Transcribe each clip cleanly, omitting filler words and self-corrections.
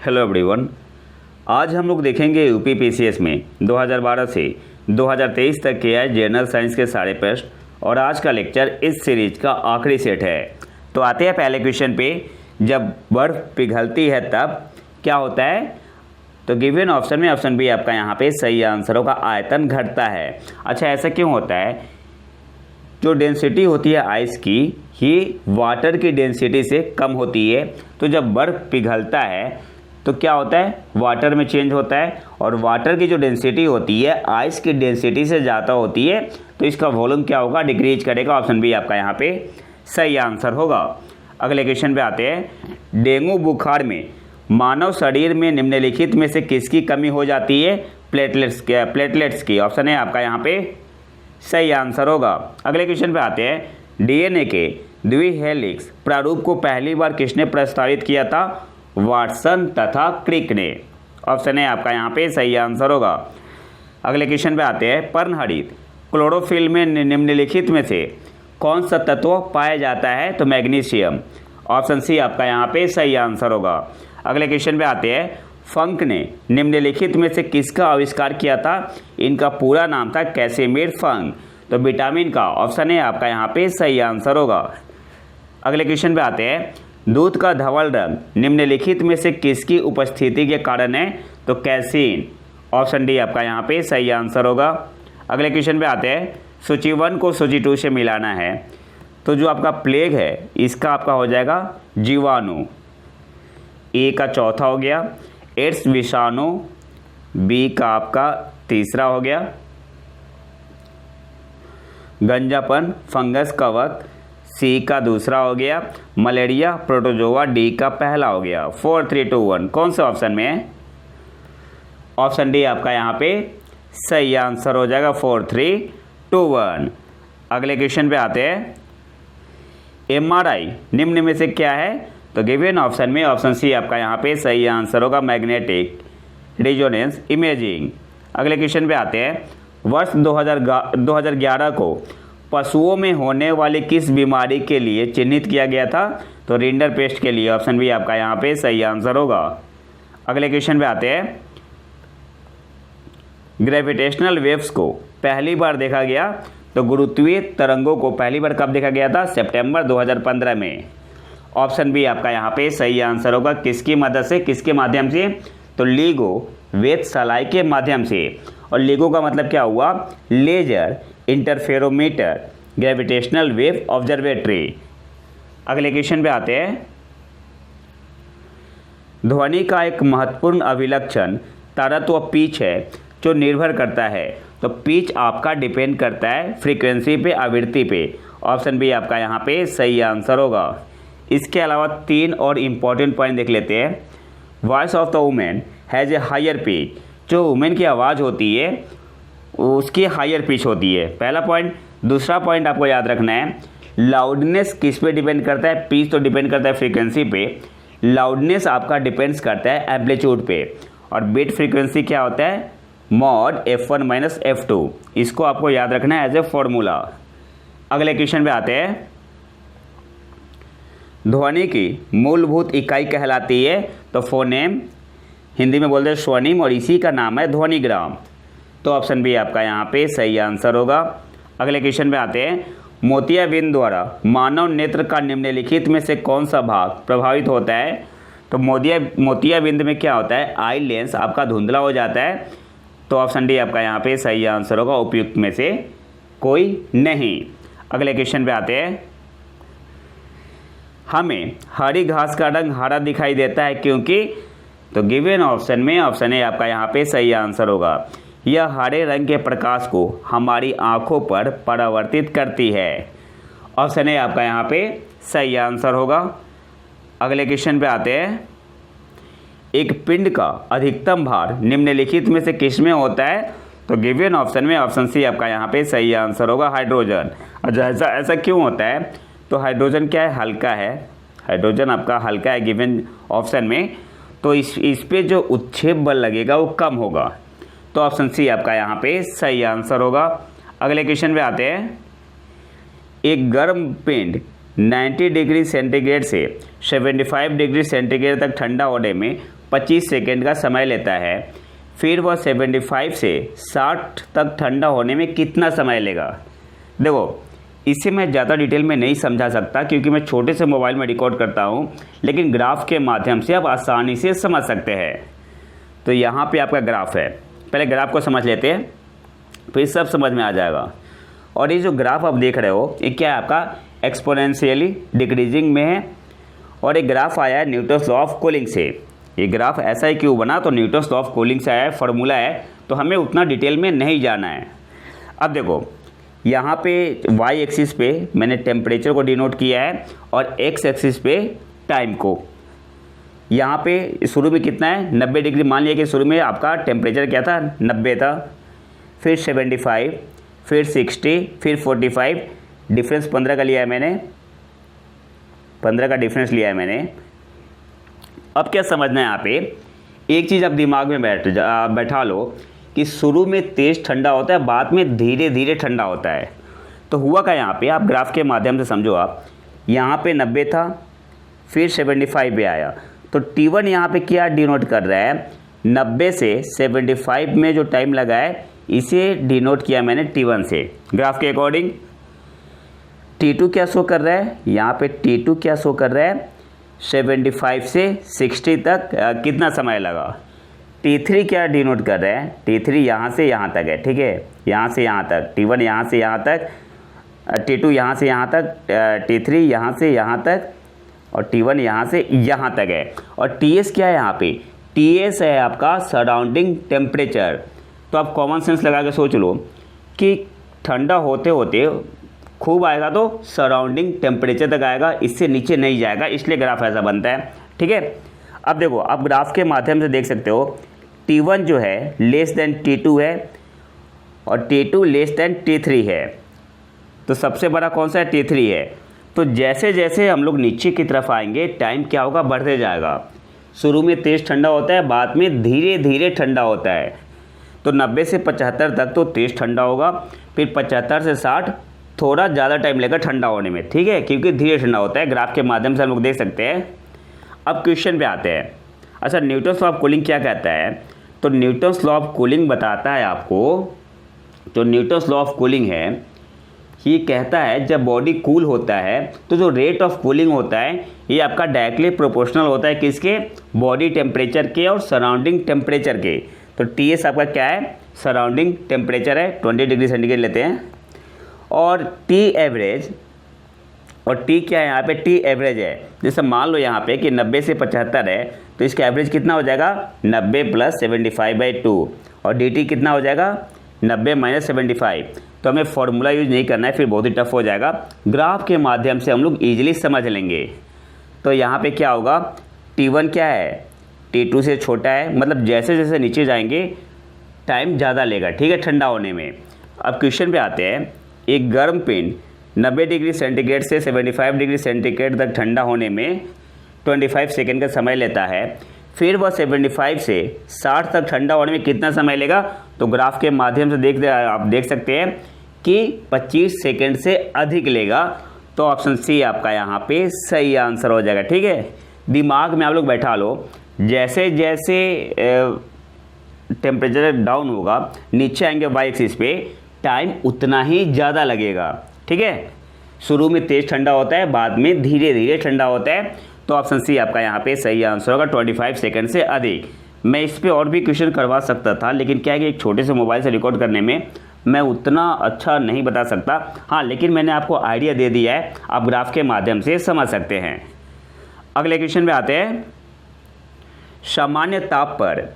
Hello everyone. आज हम लोग देखेंगे यूपी पीसीएस में 2012 से 2023 तक के आए जनरल साइंस के सारे प्रश्न और आज का लेक्चर इस सीरीज का आखिरी सेट है। तो आते हैं पहले क्वेश्चन पे। जब बर्फ़ पिघलती है तब क्या होता है? तो गिवन ऑप्शन में ऑप्शन बी आपका यहाँ पे सही आंसर होगा, आयतन घटता है। अच्छा, ऐसा क्यों होता है? जो डेंसिटी होती है आइस की ही वाटर की डेंसिटी से कम होती है। तो जब बर्फ़ पिघलता है तो क्या होता है? वाटर में चेंज होता है और वाटर की जो डेंसिटी होती है आइस की डेंसिटी से ज़्यादा होती है, तो इसका वॉल्यूम क्या होगा? डिक्रीज करेगा। ऑप्शन बी आपका यहाँ पे सही आंसर होगा। अगले क्वेश्चन पे आते हैं। डेंगू बुखार में मानव शरीर में निम्नलिखित में से किसकी कमी हो जाती है? प्लेटलेट्स की। ऑप्शन है आपका यहाँ पे सही आंसर होगा। अगले क्वेश्चन पे आते हैं। डीएनए के द्विहेलिक्स प्रारूप को पहली बार किसने प्रस्तावित किया था? वाटसन तथा क्रिक ने। ऑप्शन है आपका यहाँ पे सही आंसर होगा। अगले क्वेश्चन पे आते हैं। पर्णहरित क्लोरोफिल में निम्नलिखित में से कौन सा तत्व पाया जाता है? तो मैग्नीशियम। ऑप्शन सी आपका यहाँ पे सही आंसर होगा। अगले क्वेश्चन पे आते हैं। फंक ने निम्नलिखित में से किसका आविष्कार किया था? इनका पूरा नाम था कैसिमिर फंक। तो विटामिन का। ऑप्शन है आपका यहाँ पे सही आंसर होगा। अगले क्वेश्चन पे आते हैं। दूध का धवल रंग निम्नलिखित में से किसकी उपस्थिति के कारण है? तो कैसीन। ऑप्शन डी आपका यहाँ पे सही आंसर होगा। अगले क्वेश्चन पे आते हैं। सूची 1 को सूची 2 से मिलाना है, तो जो आपका प्लेग है इसका आपका हो जाएगा जीवाणु, ए का चौथा हो गया। एड्स विषाणु, बी का आपका तीसरा हो गया। गंजापन फंगस कवक, सी का दूसरा हो गया। मलेरिया प्रोटोजोआ, डी का पहला हो गया। 4 3 2 1 कौन से ऑप्शन में है? ऑप्शन डी आपका यहाँ पे सही आंसर हो जाएगा। 4 3 2 1। अगले क्वेश्चन पे आते हैं। एमआरआई निम्न में से क्या है? तो गिवन ऑप्शन में ऑप्शन सी आपका यहाँ पे सही आंसर होगा, मैग्नेटिक रेजोनेंस इमेजिंग। अगले क्वेश्चन पे आते हैं। वर्ष 2011 को पशुओं में होने वाली किस बीमारी के लिए चिन्हित किया गया था? तो रिंडर पेस्ट के लिए। ऑप्शन बी आपका यहाँ पे सही आंसर होगा। अगले क्वेश्चन पे आते हैं। ग्रेविटेशनल वेव्स को पहली बार देखा गया, तो गुरुत्वीय तरंगों को पहली बार कब देखा गया था? सितंबर 2015 में। ऑप्शन बी आपका यहाँ पे सही आंसर होगा। किसकी मदद से, किसके माध्यम से? तो LIGO वेधशाला के माध्यम से। और LIGO का मतलब क्या हुआ? Laser interferometer gravitational wave observatory. अगले क्वेश्चन पे आते हैं। ध्वनि का एक महत्वपूर्ण अभिलक्षण तारत्व पिच है, जो निर्भर करता है। तो पिच आपका डिपेंड करता है फ्रीक्वेंसी पे, आवृत्ति पे। ऑप्शन बी आपका यहाँ पे सही आंसर होगा। इसके अलावा 3 और इम्पॉर्टेंट पॉइंट देख लेते हैं। Voice of the women has a higher pitch. जो वुमेन की आवाज़ होती है उसकी हायर पिच होती है, पहला पॉइंट। दूसरा पॉइंट आपको याद रखना है, लाउडनेस किस पे डिपेंड करता है? पिच तो डिपेंड करता है फ्रीक्वेंसी पे, लाउडनेस आपका डिपेंड्स करता है एम्पलीट्यूड पे। और बीट फ्रीक्वेंसी क्या होता है? Mod F1 minus F2। इसको आपको याद रखना है एज ए फॉर्मूला। अगले क्वेश्चन पे आते हैं। ध्वनि की मूलभूत इकाई कहलाती है, तो फोनेम, हिंदी में बोलते हैं स्वनिम, और इसी का नाम है ध्वनिग्राम। तो ऑप्शन बी आपका यहाँ पे सही आंसर होगा। अगले क्वेश्चन पे आते हैं। मोतियाबिंद द्वारा मानव नेत्र का निम्नलिखित में से कौन सा भाग प्रभावित होता है? तो मोतियाबिंद में क्या होता है? आई लेंस आपका धुंधला हो जाता है। तो ऑप्शन डी आपका यहाँ पे सही आंसर होगा, उपयुक्त में से कोई नहीं। अगले क्वेश्चन पे आते हैं। हमें हरी घास का रंग हरा दिखाई देता है क्योंकि? तो गिवन ऑप्शन में ऑप्शन ए आपका यहाँ पे सही आंसर होगा। यह हरे रंग के प्रकाश को हमारी आंखों पर परावर्तित करती है। ऑप्शन ए आपका यहाँ पे सही आंसर होगा। अगले क्वेश्चन पे आते हैं। एक पिंड का अधिकतम भार निम्नलिखित में से किस में होता है? तो गिवन ऑप्शन में ऑप्शन सी आपका यहाँ पे सही आंसर होगा, हाइड्रोजन। अच्छा, ऐसा क्यों होता है? तो हाइड्रोजन क्या है? हल्का है। हाइड्रोजन आपका हल्का है गिवन ऑप्शन में, तो इस पे जो उत्क्षेप बल लगेगा वो कम होगा। तो ऑप्शन सी आपका यहाँ पे सही आंसर होगा। अगले क्वेश्चन पे आते हैं। एक गर्म पिंड 90 डिग्री सेंटीग्रेड से 75 डिग्री सेंटीग्रेड तक ठंडा होने में 25 सेकेंड का समय लेता है, फिर वह 75 से 60 तक ठंडा होने में कितना समय लेगा। देखो, इसे मैं ज़्यादा डिटेल में नहीं समझा सकता क्योंकि मैं छोटे से मोबाइल में रिकॉर्ड करता हूँ, लेकिन ग्राफ के माध्यम से आप आसानी से समझ सकते हैं। तो यहाँ पे आपका ग्राफ है, पहले ग्राफ को समझ लेते हैं, फिर सब समझ में आ जाएगा। और ये जो ग्राफ आप देख रहे हो, ये क्या है, आपका एक्सपोनेंशियली डिक्रीजिंग में है, और एक ग्राफ आया है न्यूटन्स लॉ ऑफ कूलिंग से। ये ग्राफ ऐसा ही क्यों बना, तो न्यूटन्स लॉ ऑफ कूलिंग से आया है, फार्मूला है, तो हमें उतना डिटेल में नहीं जाना है। अब देखो, यहाँ पे y एक्सिस पे मैंने टेम्परेचर को डिनोट किया है और x एक्सिस पे टाइम को। यहाँ पे शुरू में कितना है, 90 डिग्री। मान लिया कि शुरू में आपका टेम्परेचर क्या था, 90 था, फिर 75, फिर 60, फिर 45, डिफरेंस 15 का लिया है मैंने, 15 का डिफरेंस लिया है मैंने। अब क्या समझना है यहाँ पे, एक चीज़ आप दिमाग में बैठा लो कि शुरू में तेज़ ठंडा होता है, बाद में धीरे धीरे ठंडा होता है। तो हुआ क्या यहाँ पे, आप ग्राफ के माध्यम से समझो। आप यहाँ पे 90 था, फिर 75 पे आया, तो T1 यहाँ पे क्या डिनोट कर रहा है, 90 से 75 में जो टाइम लगा है इसे डिनोट किया मैंने T1 से। ग्राफ के अकॉर्डिंग T2 क्या शो कर रहा है, यहाँ पे T2 क्या शो कर रहा है, 75 से 60 तक कितना समय लगा। T3 क्या डिनोट कर रहा है, T3 यहाँ से यहाँ तक है, ठीक है, यहाँ से यहाँ तक, T1 यहाँ से यहाँ तक, T2 यहाँ से यहाँ तक, T3 यहाँ से यहाँ तक, और T1 यहाँ से यहाँ तक है। और TS क्या है यहाँ पे, TS है आपका सराउंडिंग टेम्परेचर। तो आप कॉमन सेंस लगा के सोच लो कि ठंडा होते होते खूब आएगा तो सराउंडिंग टेम्परेचर तक आएगा, इससे नीचे नहीं जाएगा, इसलिए ग्राफ ऐसा बनता है, ठीक है। अब देखो, आप ग्राफ के माध्यम से देख सकते हो T1 जो है लेस देन T2 है और T2 लेस देन T3 है। तो सबसे बड़ा कौन सा है, T3 है। तो जैसे जैसे हम लोग नीचे की तरफ आएंगे टाइम क्या होगा, बढ़ते जाएगा। शुरू में तेज़ ठंडा होता है, बाद में धीरे धीरे ठंडा होता है। तो 90 से 75 तक तो तेज़ ठंडा होगा, फिर 75 से 60 थोड़ा ज़्यादा टाइम लेगा ठंडा होने में, ठीक है, क्योंकि धीरे ठंडा होता है। ग्राफ के माध्यम से हम लोग देख सकते हैं। अब क्वेश्चन पे आते हैं। अच्छा, न्यूटन्स लॉ ऑफ कूलिंग क्या कहता है, तो न्यूटन्स लॉ ऑफ कूलिंग बताता है आपको, तो न्यूटन्स लॉ ऑफ कूलिंग है, ये कहता है जब बॉडी कूल होता है तो जो रेट ऑफ कूलिंग होता है ये आपका डायरेक्टली प्रोपोर्शनल होता है किसके, बॉडी टेम्परेचर के और सराउंडिंग टेम्परेचर के। तो TS आपका क्या है, सराउंडिंग टेम्परेचर है, 20 डिग्री सेंटीग्रेड लेते हैं, और T एवरेज, और T क्या है यहाँ पे, T एवरेज है। जैसे मान लो यहाँ पे कि 90 से 75 है, तो इसका एवरेज कितना हो जाएगा, 90 + 75/2, और DT कितना हो जाएगा, 90 - 75। तो हमें फॉर्मूला यूज नहीं करना है, फिर बहुत ही टफ हो जाएगा। ग्राफ के माध्यम से हम लोग ईजिली समझ लेंगे। तो यहाँ पे क्या होगा, T1 क्या है, T2 से छोटा है, मतलब जैसे जैसे नीचे जाएंगे टाइम ज़्यादा लेगा, ठीक है, ठंडा होने में। अब क्वेश्चन पे आते हैं। एक गर्म पिंड 90 डिग्री सेंटीग्रेड से 75 डिग्री सेंटीग्रेड तक ठंडा होने में 25 सेकेंड का समय लेता है, फिर वह 75 से 60 तक ठंडा होने में कितना समय लेगा। तो ग्राफ के माध्यम से आप देख सकते हैं कि 25 सेकेंड से अधिक लेगा। तो ऑप्शन सी आपका यहाँ पे सही आंसर हो जाएगा, ठीक है। दिमाग में आप लोग बैठा लो, जैसे जैसे टेम्परेचर डाउन होगा, नीचे आएंगे वाई एक्सिस पे, टाइम उतना ही ज़्यादा लगेगा, ठीक है। शुरू में तेज़ ठंडा होता है, बाद में धीरे धीरे ठंडा होता है। तो ऑप्शन सी आपका यहाँ पे सही आंसर होगा, 25 सेकंड से अधिक। मैं इस पे और भी क्वेश्चन करवा सकता था, लेकिन क्या है कि एक छोटे से मोबाइल से रिकॉर्ड करने में मैं उतना अच्छा नहीं बता सकता। हाँ, लेकिन मैंने आपको आइडिया दे दिया है, आप ग्राफ के माध्यम से समझ सकते हैं। अगले क्वेश्चन में आते हैं। सामान्य ताप पर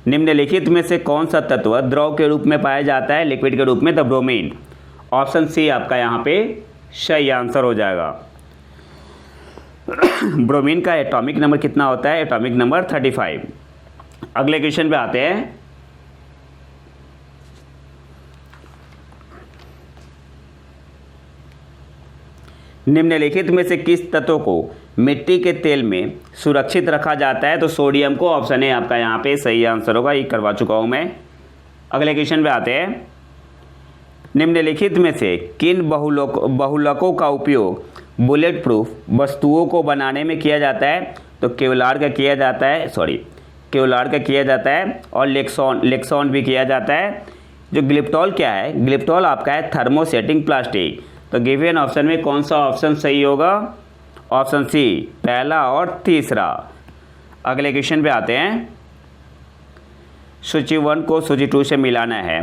निम्नलिखित में से कौन सा तत्व द्रव के रूप में पाया जाता है, लिक्विड के रूप में, द ब्रोमीन। ऑप्शन सी आपका यहाँ पे सही आंसर हो जाएगा। ब्रोमीन का एटॉमिक नंबर कितना होता है, एटॉमिक नंबर 35। अगले क्वेश्चन पे आते हैं। निम्नलिखित में से किस तत्व को मिट्टी के तेल में सुरक्षित रखा जाता है, तो सोडियम को। ऑप्शन ए आपका यहाँ पे सही आंसर होगा, ये करवा चुका हूँ मैं। अगले क्वेश्चन पे आते हैं। निम्नलिखित में से किन बहुलकों का उपयोग बुलेट प्रूफ वस्तुओं को बनाने में किया जाता है, तो केवलार का किया जाता है, क्यूलार का किया जाता है और लेक्सॉन भी किया जाता है। जो ग्लिप्टॉल क्या है, ग्लिप्टॉल आपका है थर्मोसेटिंग प्लास्टिक। तो गिवन ऑप्शन में कौन सा ऑप्शन सही होगा? ऑप्शन सी, पहला और तीसरा। अगले क्वेश्चन पे आते हैं। सूची 1 को सूची 2 से मिलाना है।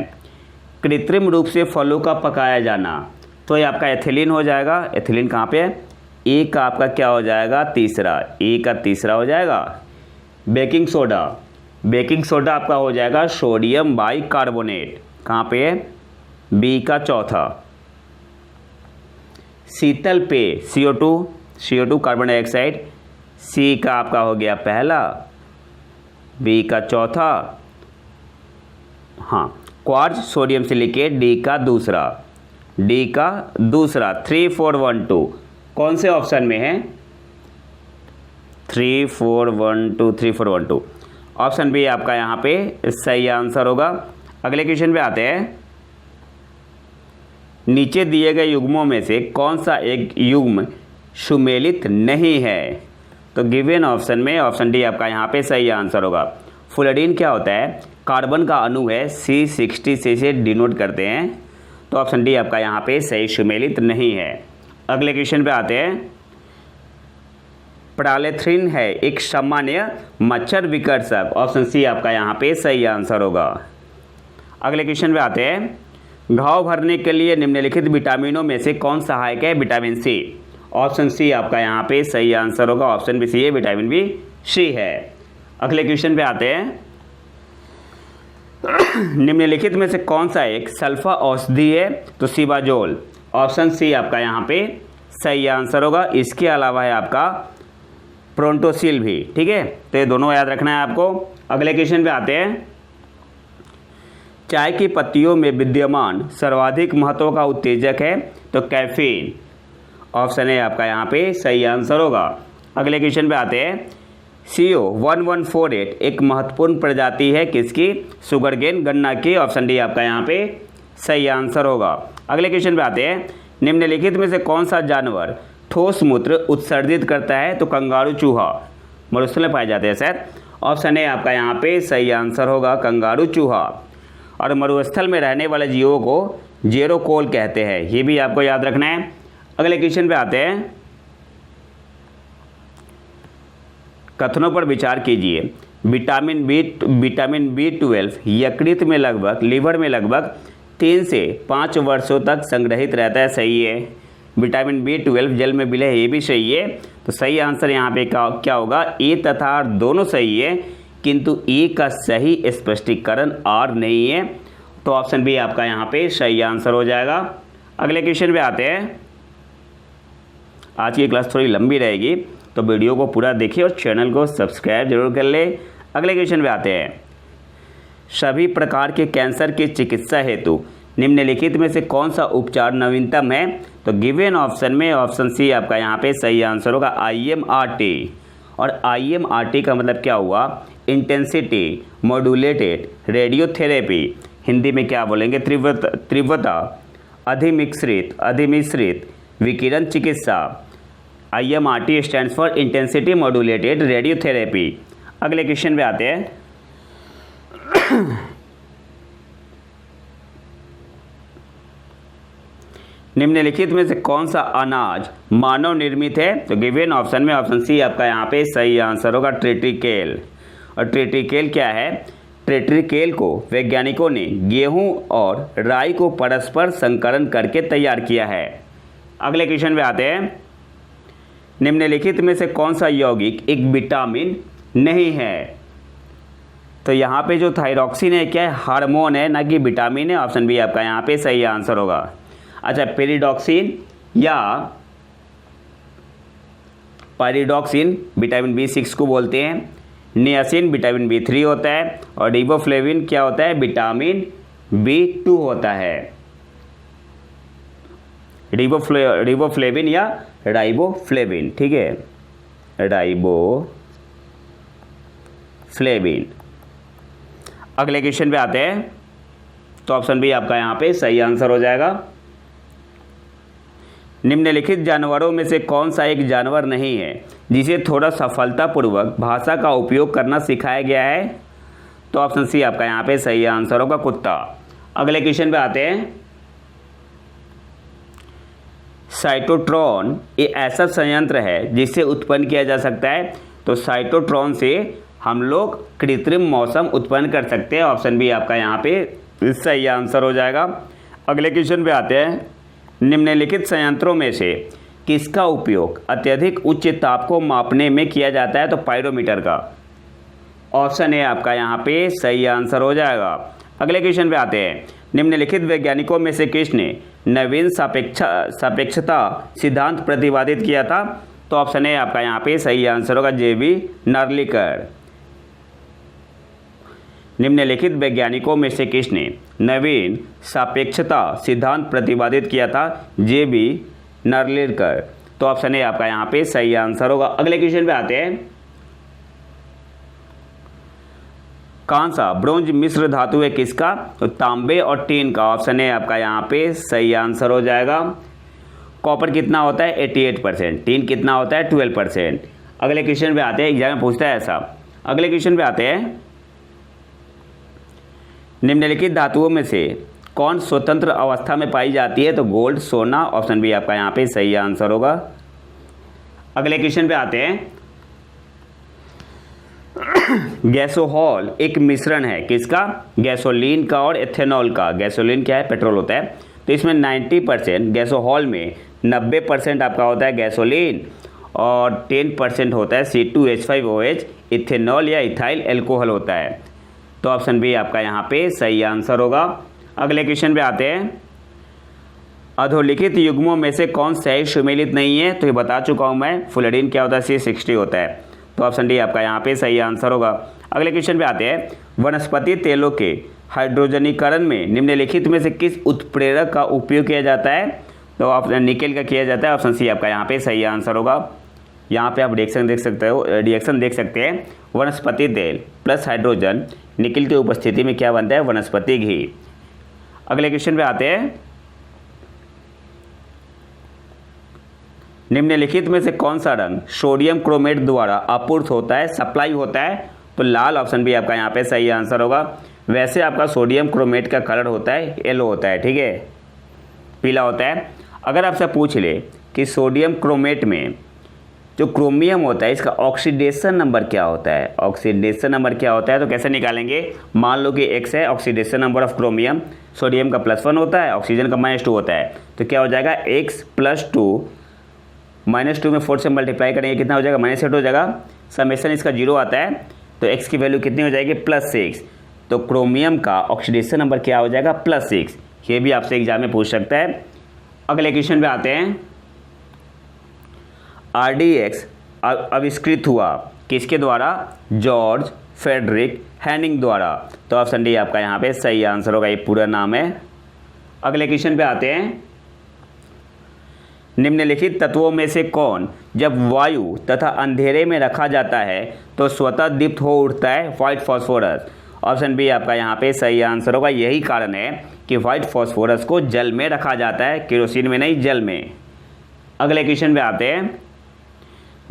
कृत्रिम रूप से फलों का पकाया जाना, तो ये आपका एथिलीन हो जाएगा। एथिलीन कहाँ पे है? ए का आपका क्या हो जाएगा? तीसरा। ए का तीसरा हो जाएगा। बेकिंग सोडा, बेकिंग सोडा आपका हो जाएगा सोडियम बाइकार्बोनेट। कहाँ पे है? बी का चौथा। शीतल पेय CO2 कार्बन डाइऑक्साइड, सी का आपका हो गया पहला, बी का चौथा। हाँ, क्वार्ट्ज सोडियम सिलिकेट, डी का दूसरा। 3 4 1 2 कौन से ऑप्शन में है? 3 4 1 2 ऑप्शन बी आपका यहाँ पे सही आंसर होगा। अगले क्वेश्चन पे आते हैं। नीचे दिए गए युग्मों में से कौन सा एक युग्म सुमेलित नहीं है? तो गिवन ऑप्शन में ऑप्शन डी आपका यहाँ पे सही आंसर होगा। फुलडीन क्या होता है? कार्बन का अणु है, C60 से डिनोट करते हैं। तो ऑप्शन डी आपका यहाँ पे सही सुमेलित नहीं है। अगले क्वेश्चन पे आते हैं। पॉलीथीन है एक सामान्य मच्छर विकर्षक, ऑप्शन सी आपका यहाँ पे सही आंसर होगा। अगले क्वेश्चन पे आते हैं। घाव भरने के लिए निम्नलिखित विटामिनों में से कौन सहायक है? विटामिन सी, ऑप्शन सी आपका यहाँ पे सही आंसर होगा। ऑप्शन बी सी है, विटामिन बी सी है। अगले क्वेश्चन पे आते हैं। निम्नलिखित में से कौन सा एक सल्फा औषधि है? तो सिबाजोल, ऑप्शन सी आपका यहाँ पे सही आंसर होगा। इसके अलावा है आपका प्रोंटोसिल भी, ठीक है। तो ये दोनों याद रखना है आपको। अगले क्वेश्चन पे आते हैं। चाय की पत्तियों में विद्यमान सर्वाधिक महत्व का उत्तेजक है? तो कैफीन, ऑप्शन है आपका यहाँ पे सही आंसर होगा। अगले क्वेश्चन पे आते हैं। CO1148 एक महत्वपूर्ण प्रजाति है किसकी? शुगरकेन, गन्ना की, ऑप्शन डी आपका यहाँ पे सही आंसर होगा। अगले क्वेश्चन पे आते हैं। निम्नलिखित में से कौन सा जानवर ठोस मूत्र उत्सर्जित करता है? तो कंगारू चूहा, मरुस्थल में पाए जाते हैं सर। ऑप्शन ए आपका यहाँ पे सही आंसर होगा, कंगारू चूहा। और मरुस्थल में रहने वाले जीवों को जेरोकोल कहते हैं, ये भी आपको याद रखना है। अगले क्वेश्चन पे आते हैं। कथनों पर विचार कीजिए। विटामिन B12 यकृत में लगभग, लीवर में लगभग 3 से 5 वर्षों तक संग्रहित रहता है, सही है। विटामिन B12 जल में विलय है, ये भी सही है। तो सही आंसर यहाँ पे क्या होगा? ए तथा आर दोनों सही है, किंतु ए का सही स्पष्टीकरण आर नहीं है। तो ऑप्शन बी आपका यहाँ पे सही आंसर हो जाएगा। अगले क्वेश्चन पे आते हैं। आज की क्लास थोड़ी लंबी रहेगी, तो वीडियो को पूरा देखिए और चैनल को सब्सक्राइब जरूर कर ले। अगले क्वेश्चन पे आते हैं। सभी प्रकार के कैंसर की चिकित्सा हेतु निम्नलिखित में से कौन सा उपचार नवीनतम है? तो गिवन ऑप्शन में ऑप्शन सी आपका यहाँ पे सही आंसर होगा, IMRT। और IMRT का मतलब क्या हुआ? इंटेंसिटी मॉड्यूलेटेड रेडियोथेरेपी, हिंदी में क्या बोलेंगे? तीव्रता अधिमिश्रित विकिरण चिकित्सा। IMRT stands for intensity modulated radiotherapy. अगले क्वेश्चन पे आते हैं। निम्नलिखित में से कौन सा अनाज मानव निर्मित है? तो गिवन ऑप्शन में ऑप्शन सी आपका यहाँ पे सही आंसर होगा, ट्रिटिकेल। और ट्रिटिकेल क्या है? ट्रिटिकेल को वैज्ञानिकों ने गेहूं और राई को परस्पर संकरण करके तैयार किया है। अगले क्वेश्चन पे आते हैं। निम्नलिखित में से कौन सा यौगिक एक विटामिन नहीं है? तो यहाँ पे जो थायरॉक्सिन है क्या है? हार्मोन है, ना कि विटामिन है। ऑप्शन बी आपका यहाँ पे सही आंसर होगा। अच्छा, पेरिडॉक्सिन या पायरिडॉक्सिन विटामिन B6 को बोलते हैं। नियासिन विटामिन B3 होता है। और रिबोफ्लेविन क्या होता है? विटामिन B2 होता है। रिबोफ्लेविन या राइबोफ्लेविन, ठीक है, राइबोफ्लेविन। अगले क्वेश्चन पे आते हैं। तो ऑप्शन बी आपका यहाँ पे सही आंसर हो जाएगा। निम्नलिखित जानवरों में से कौन सा एक जानवर नहीं है जिसे थोड़ा सफलतापूर्वक भाषा का उपयोग करना सिखाया गया है? तो ऑप्शन सी आपका यहाँ पे सही आंसर होगा, कुत्ता। अगले क्वेश्चन पे आते हैं। साइटोट्रॉन ये ऐसा संयंत्र है जिससे उत्पन्न किया जा सकता है। तो साइटोट्रॉन से हम लोग कृत्रिम मौसम उत्पन्न कर सकते हैं। ऑप्शन बी आपका यहाँ पे सही आंसर हो जाएगा। अगले क्वेश्चन पे आते हैं। निम्नलिखित संयंत्रों में से किसका उपयोग अत्यधिक उच्च ताप को मापने में किया जाता है? तो पाइरोमीटर का। ऑप्शन ए आपका यहाँ पे सही आंसर हो जाएगा। अगले क्वेश्चन पे आते हैं। निम्नलिखित वैज्ञानिकों में से किसने नवीन सापेक्षता सिद्धांत प्रतिपादित किया था? तो ऑप्शन ए आपका यहाँ पे सही आंसर होगा, जे.बी. नार्लिकर। निम्नलिखित वैज्ञानिकों में से किसने नवीन सापेक्षता सिद्धांत प्रतिपादित किया था? जे.बी. नार्लिकर। तो ऑप्शन ए आपका यहाँ पे सही आंसर होगा। अगले क्वेश्चन पे आते हैं। कौन सा ब्रोंज मिश्र धातु है किसका? तो तांबे और टीन का। ऑप्शन ए आपका यहाँ पे सही आंसर हो जाएगा। कॉपर कितना होता है? 88%। टीन कितना होता है? 12%। अगले क्वेश्चन पे आते हैं। एग्जाम में पूछता है ऐसा। अगले क्वेश्चन पे आते हैं। निम्नलिखित धातुओं में से कौन स्वतंत्र अवस्था में पाई जाती है? तो गोल्ड, सोना। ऑप्शन बी आपका यहाँ पे सही आंसर होगा। अगले क्वेश्चन पे आते हैं। गैसोहॉल एक मिश्रण है किसका? गैसोलीन का और एथेनॉल का। गैसोलीन क्या है? पेट्रोल होता है। तो इसमें 90% गैसोहॉल में 90% आपका होता है गैसोलीन और 10% होता है C2H5OH इथेनॉल या इथाइल एल्कोहल होता है। तो ऑप्शन बी आपका यहाँ पे सही आंसर होगा। अगले क्वेश्चन पे आते हैं। अधोलिखित युग्मों में से कौन सही सुमेलित नहीं है? तो ये बता चुका हूँ मैं। फ्लोरीन क्या होता है? C60 होता है। तो ऑप्शन डी आपका यहाँ पे सही आंसर होगा। अगले क्वेश्चन पे आते हैं। वनस्पति तेलों के हाइड्रोजनीकरण में निम्नलिखित में से किस उत्प्रेरक का उपयोग किया जाता है? तो ऑप्शन निकेल का किया जाता है। ऑप्शन सी आपका यहाँ पे सही आंसर होगा। यहाँ पे आप रिएक्शन देख सकते हैं। वनस्पति तेल प्लस हाइड्रोजन निकेल की उपस्थिति में क्या बनता है? वनस्पति घी। अगले क्वेश्चन पे आते हैं। निम्नलिखित में से कौन सा रंग सोडियम क्रोमेट द्वारा आपूर्त होता है, सप्लाई होता है? तो लाल। ऑप्शन बी आपका यहाँ पे सही आंसर होगा। वैसे आपका सोडियम क्रोमेट का कलर होता है येलो होता है, ठीक है, पीला होता है। अगर आपसे पूछ ले कि सोडियम क्रोमेट में जो क्रोमियम होता है इसका ऑक्सीडेशन नंबर क्या होता है? ऑक्सीडेशन नंबर क्या होता है? तो कैसे निकालेंगे? मान लो कि x है oxidation number of chromium. Sodium का +1 होता है, ऑक्सीजन का -2 होता है। तो क्या हो जाएगा? x + 2 -2 में 4 से मल्टीप्लाई करेंगे, कितना हो जाएगा? -8 हो जाएगा। समेशन इसका 0 आता है तो x की वैल्यू कितनी हो जाएगी? +6। तो क्रोमियम का ऑक्सीडेशन नंबर क्या हो जाएगा? +6। ये भी आपसे एग्जाम में पूछ सकता है। अगले क्वेश्चन पे आते हैं। RDX आविष्कृत हुआ किसके द्वारा? जॉर्ज फ्रेडरिक हैनिंग द्वारा। तो ऑप्शन डी आपका यहाँ पे सही आंसर होगा। ये पूरा नाम है। अगले क्वेश्चन पे आते हैं। निम्नलिखित तत्वों में से कौन जब वायु तथा अंधेरे में रखा जाता है तो स्वतः दीप्त हो उठता है? White phosphorus. ऑप्शन बी आपका यहाँ पे सही आंसर होगा। यही कारण है कि व्हाइट फॉस्फोरस को जल में रखा जाता है, केरोसिन में नहीं, जल में। अगले क्वेश्चन पे आते हैं।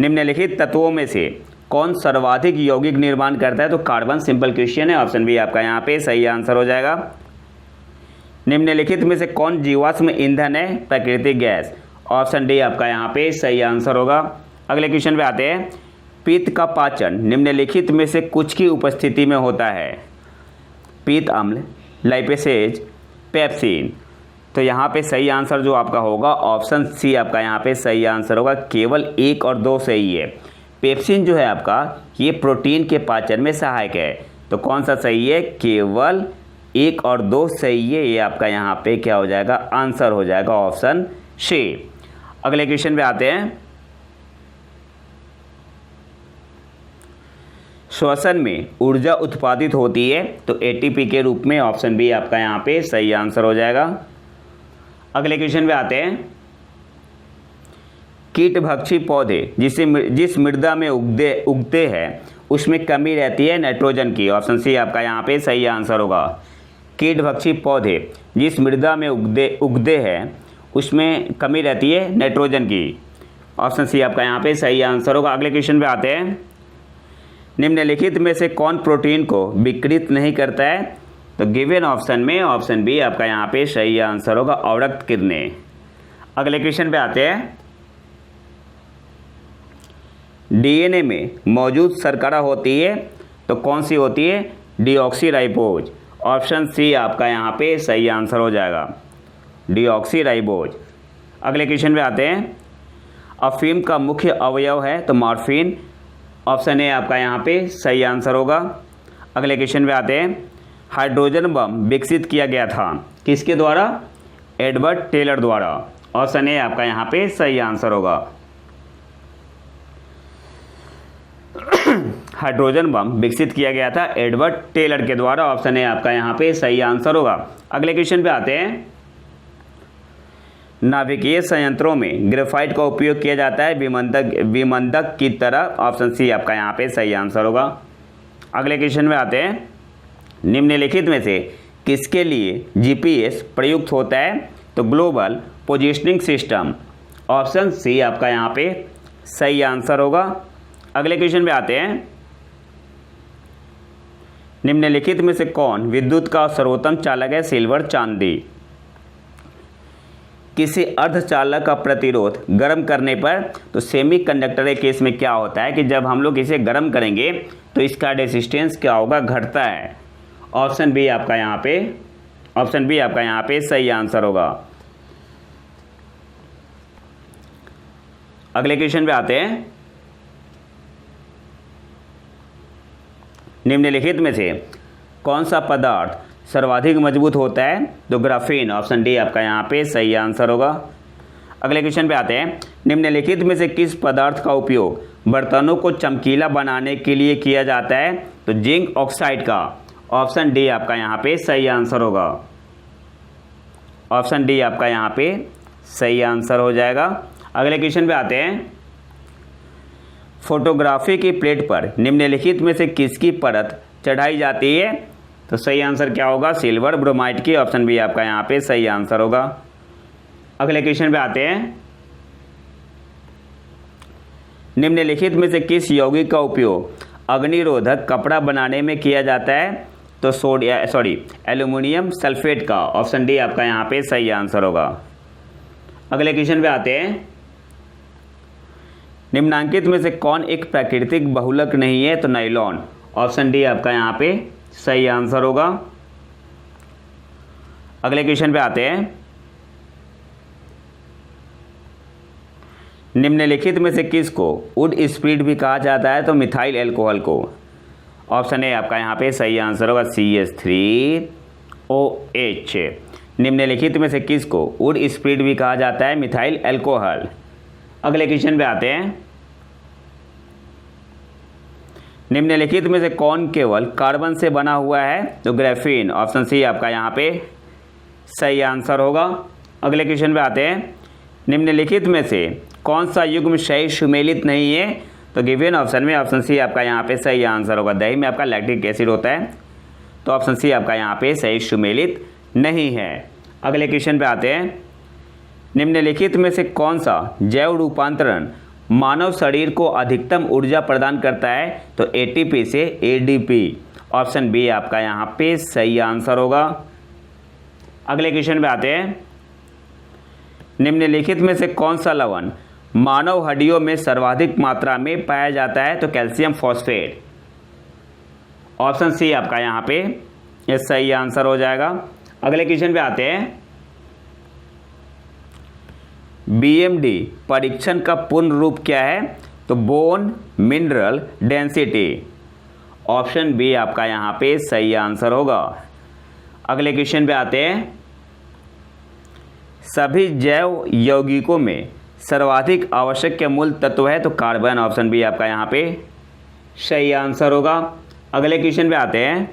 निम्नलिखित तत्वों में से कौन सर्वाधिक यौगिक निर्माण करता है? तो कार्बन। सिंपल क्वेश्चन है। ऑप्शन बी आपका यहाँ पे सही आंसर हो जाएगा। निम्नलिखित में से कौन जीवाश्म ईंधन है? प्राकृतिक गैस। ऑप्शन डी आपका यहाँ पे सही आंसर होगा। अगले क्वेश्चन पे आते हैं। पित्त का पाचन निम्नलिखित में से कुछ की उपस्थिति में होता है? पित्त अम्ल, लाइपेसेज, पेप्सिन। तो यहाँ पे सही आंसर जो आपका होगा ऑप्शन सी आपका यहाँ पे सही आंसर होगा। केवल 1 और 2 सही है। पेप्सिन जो है आपका ये प्रोटीन के पाचन में सहायक है। तो कौन सा सही है? केवल 1 और 2 सही है। ये आपका यहाँ पे क्या हो जाएगा? आंसर हो जाएगा ऑप्शन सी। अगले क्वेश्चन पे आते हैं। श्वसन में ऊर्जा उत्पादित होती है तो एटीपी के रूप में। ऑप्शन बी आपका यहाँ पे सही आंसर हो जाएगा। अगले क्वेश्चन पे आते हैं। कीटभक्षी पौधे जिस मृदा में उगते हैं उसमें कमी रहती है नाइट्रोजन की। ऑप्शन सी आपका यहाँ पे सही आंसर होगा। कीटभक्षी पौधे जिस मृदा में उगते हैं उसमें कमी रहती है नाइट्रोजन की। ऑप्शन सी आपका यहाँ पे सही आंसर होगा। अगले क्वेश्चन पे आते हैं। निम्नलिखित में से कौन प्रोटीन को विकृत नहीं करता है? तो गिवन ऑप्शन में ऑप्शन बी आपका यहाँ पे सही आंसर होगा, अवरक्त किरणें। अगले क्वेश्चन पे आते हैं। डीएनए में मौजूद शर्करा होती है तो कौन सी होती है? डीऑक्सीराइबोज। ऑप्शन सी आपका यहाँ पे सही आंसर हो जाएगा, डीऑक्सीराइबोज। अगले क्वेश्चन पे आते हैं। अफीम का मुख्य अवयव है तो मॉर्फिन। ऑप्शन ए आपका यहाँ पे सही आंसर होगा। अगले क्वेश्चन पे आते हैं। हाइड्रोजन बम विकसित किया गया था किसके द्वारा? एडवर्ड टेलर द्वारा। ऑप्शन ए आपका यहाँ पे सही आंसर होगा। हाइड्रोजन बम विकसित किया गया था एडवर्ड टेलर के द्वारा। ऑप्शन ए आपका यहाँ पे सही आंसर होगा। अगले क्वेश्चन पे आते हैं। नाभिकीय संयंत्रों में ग्रेफाइट का उपयोग किया जाता है विमंदक की तरह। ऑप्शन सी आपका यहाँ पे सही आंसर होगा। अगले क्वेश्चन में आते हैं। निम्नलिखित में से किसके लिए जीपीएस प्रयुक्त होता है? तो global positioning system. Option C आपका यहाँ पे सही आंसर होगा। अगले क्वेश्चन में आते हैं। निम्नलिखित में से कौन विद्युत का सर्वोत्तम चालक है? सिल्वर, चांदी। किसी अर्धचालक का प्रतिरोध गर्म करने पर, तो सेमीकंडक्टर के केस में क्या होता है कि जब हम लोग इसे गर्म करेंगे तो इसका रेजिस्टेंस क्या होगा? घटता है। ऑप्शन बी आपका यहाँ पे सही आंसर होगा। अगले क्वेश्चन पे आते हैं। निम्नलिखित में से कौन सा पदार्थ सर्वाधिक मजबूत होता है? तो ग्राफीन। ऑप्शन डी आपका यहाँ पे सही आंसर होगा। अगले क्वेश्चन पे आते हैं। निम्नलिखित में से किस पदार्थ का उपयोग बर्तनों को चमकीला बनाने के लिए किया जाता है? तो जिंक ऑक्साइड का। ऑप्शन डी आपका यहाँ पे सही आंसर होगा। ऑप्शन डी आपका यहाँ पे सही आंसर हो जाएगा। अगले क्वेश्चन पे आते हैं। फोटोग्राफी की प्लेट पर निम्नलिखित में से किसकी परत चढ़ाई जाती है? तो सही आंसर क्या होगा? सिल्वर ब्रोमाइड की। ऑप्शन बी आपका यहाँ पे सही आंसर होगा। अगले क्वेश्चन पे आते हैं। निम्नलिखित में से किस यौगिक का उपयोग अग्निरोधक कपड़ा बनाने में किया जाता है? तो एल्यूमिनियम सल्फेट का। ऑप्शन डी आपका यहाँ पे सही आंसर होगा। अगले क्वेश्चन पे आते हैं। निम्नांकित में से कौन एक प्राकृतिक बहुलक नहीं है? तो नायलॉन। ऑप्शन डी आपका यहाँ पे सही आंसर होगा। अगले क्वेश्चन पे आते हैं। निम्नलिखित में से किसको वुड स्प्रिट भी कहा जाता है? तो मिथाइल एल्कोहल को। ऑप्शन ए आपका यहाँ पे सही आंसर होगा, CH3OH। निम्नलिखित में से किसको वुड स्प्रिट भी कहा जाता है? Methyl alcohol. अगले क्वेश्चन पे आते हैं। निम्नलिखित में से कौन केवल कार्बन से बना हुआ है? तो ग्राफीन। ऑप्शन सी आपका यहाँ पे सही आंसर होगा। अगले क्वेश्चन पे आते हैं। निम्नलिखित में से कौन सा युग्म सही सुमेलित नहीं है? तो गिवन ऑप्शन में ऑप्शन सी आपका यहाँ पे सही आंसर होगा। दही में आपका लैक्टिक एसिड होता है, तो ऑप्शन सी आपका यहाँ पे सही सुमेलित नहीं है। अगले क्वेश्चन पे आते हैं। निम्नलिखित में से कौन सा जैव रूपांतरण मानव शरीर को अधिकतम ऊर्जा प्रदान करता है? तो ATP से ADP। ऑप्शन बी आपका यहाँ पे सही आंसर होगा। अगले क्वेश्चन पे आते हैं। निम्नलिखित में से कौन सा लवण मानव हड्डियों में सर्वाधिक मात्रा में पाया जाता है? तो कैल्शियम फॉस्फेट। ऑप्शन सी आपका यहाँ पे ये सही आंसर हो जाएगा। अगले क्वेश्चन पे आते हैं। BMD परीक्षण का पूर्ण रूप क्या है? तो bone mineral density. Option B आपका यहाँ पे सही आंसर होगा। अगले क्वेश्चन पे आते हैं। सभी जैव यौगिकों में सर्वाधिक आवश्यक मूल तत्व है? तो कार्बन। ऑप्शन बी आपका यहाँ पे सही आंसर होगा। अगले क्वेश्चन पे आते हैं।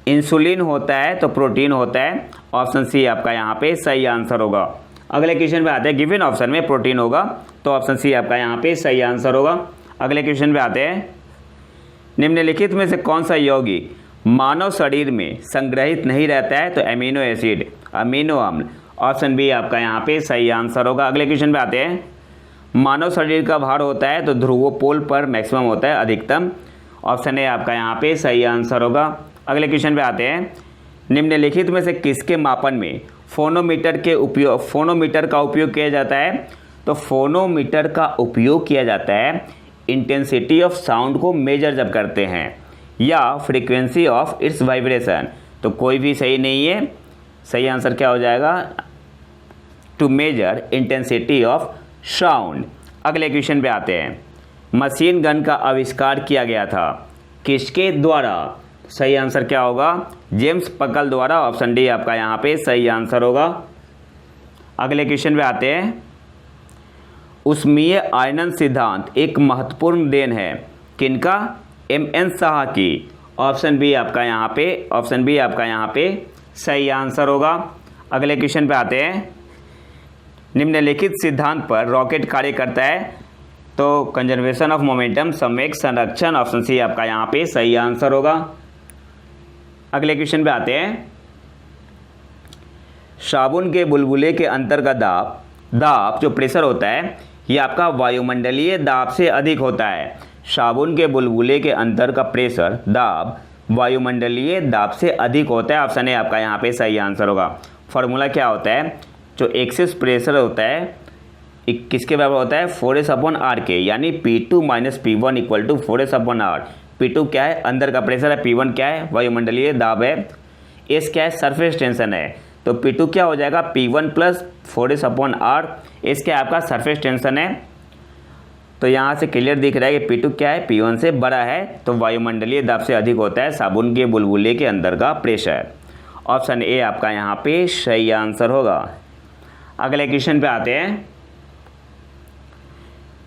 इंसुलिन होता है तो प्रोटीन होता है? ऑप्शन सी आपका यहाँ पे सही आंसर होगा। अगले क्वेश्चन पे आते हैं। गिवन ऑप्शन में प्रोटीन होगा, तो ऑप्शन सी आपका यहाँ पे सही आंसर होगा। अगले क्वेश्चन पे आते हैं। निम्नलिखित में से कौन सा यौगिक मानव शरीर में संग्रहित नहीं रहता है? तो अमीनो एसिड, अमीनो अम्ल। ऑप्शन बी आपका यहाँ पे सही आंसर होगा। अगले क्वेश्चन पे आते हैं। मानव शरीर का भार होता है तो ध्रुव पोल पर मैक्सिमम होता है, अधिकतम। ऑप्शन ए आपका यहाँ पे सही आंसर होगा। अगले क्वेश्चन पे आते हैं। निम्नलिखित में से किसके मापन में फोनोमीटर का उपयोग किया जाता है? तो फोनोमीटर का उपयोग किया जाता है इंटेंसिटी ऑफ साउंड को मेजर जब करते हैं, या फ्रीक्वेंसी ऑफ इट्स वाइब्रेशन। तो कोई भी सही नहीं है, सही आंसर क्या हो जाएगा? To measure intensity of sound. अगले क्वेश्चन पे आते हैं। मशीन गन का आविष्कार किया गया था किसके द्वारा? सही आंसर क्या होगा? जेम्स पकल द्वारा। ऑप्शन डी आपका यहाँ पे सही आंसर होगा। अगले क्वेश्चन पे आते हैं। ऊष्मीय आयनन सिद्धांत एक महत्वपूर्ण देन है किनका? एम.एन. साहा की। ऑप्शन बी आपका यहाँ पे सही आंसर होगा। अगले क्वेश्चन पे आते हैं। निम्नलिखित सिद्धांत पर रॉकेट कार्य करता है? तो कंजर्वेशन ऑफ मोमेंटम, सम्यक संरक्षण। ऑप्शन सी आपका यहाँ पे सही आंसर होगा। अगले क्वेश्चन पे आते हैं। साबुन के बुलबुले के अंतर का दाब जो प्रेशर होता है, ये आपका वायुमंडलीय दाब से अधिक होता है। साबुन के बुलबुले के अंतर का प्रेशर दाब वायुमंडलीय दाब से अधिक होता है। ऑप्शन ए आपका यहाँ पे सही आंसर होगा। फॉर्मूला क्या होता है? जो एक्सेस प्रेशर होता है किसके बराबर होता है? 4s/r के, यानी P2 - P1 = 4s/r। P2 क्या है? अंदर का प्रेशर है। P1 क्या है? वायुमंडलीय दाब है। S क्या है? सरफेस टेंशन है। तो P2 क्या हो जाएगा? P1 + 4s/r। S क्या है? आपका सरफेस टेंशन है। तो यहाँ से क्लियर दिख रहा है कि P2 क्या है? P1 से बड़ा है, तो वायुमंडलीय दाब से अधिक होता है साबुन के बुलबुले के अंदर का प्रेशर। ऑप्शन ए आपका यहाँ पे सही आंसर होगा। अगले क्वेश्चन पे आते हैं।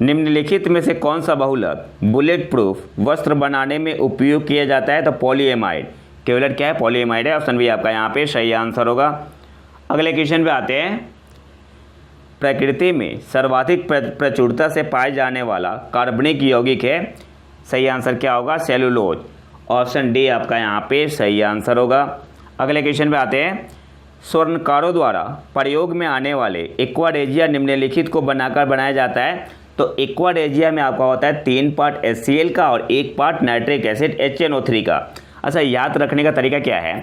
निम्नलिखित में से कौन सा बहुलक बुलेट प्रूफ वस्त्र बनाने में उपयोग किया जाता है? तो पॉलीएमाइड। केवलट क्या है? पॉलीएमाइड है। ऑप्शन बी आपका यहाँ पे सही आंसर होगा। अगले क्वेश्चन पे आते हैं। प्रकृति में सर्वाधिक प्रचुरता से पाए जाने वाला कार्बनिक यौगिक है? सही आंसर क्या होगा? सेलुलोज। ऑप्शन डी आपका यहाँ पे सही आंसर होगा। अगले क्वेश्चन पे आते हैं। स्वर्णकारों द्वारा प्रयोग में आने वाले एक्वारेजिया निम्नलिखित को बनाया जाता है? तो एक्वारेजिया में आपका होता है 3 पार्ट HCl का और 1 पार्ट नाइट्रिक एसिड HNO3 का। अच्छा, याद रखने का तरीका क्या है?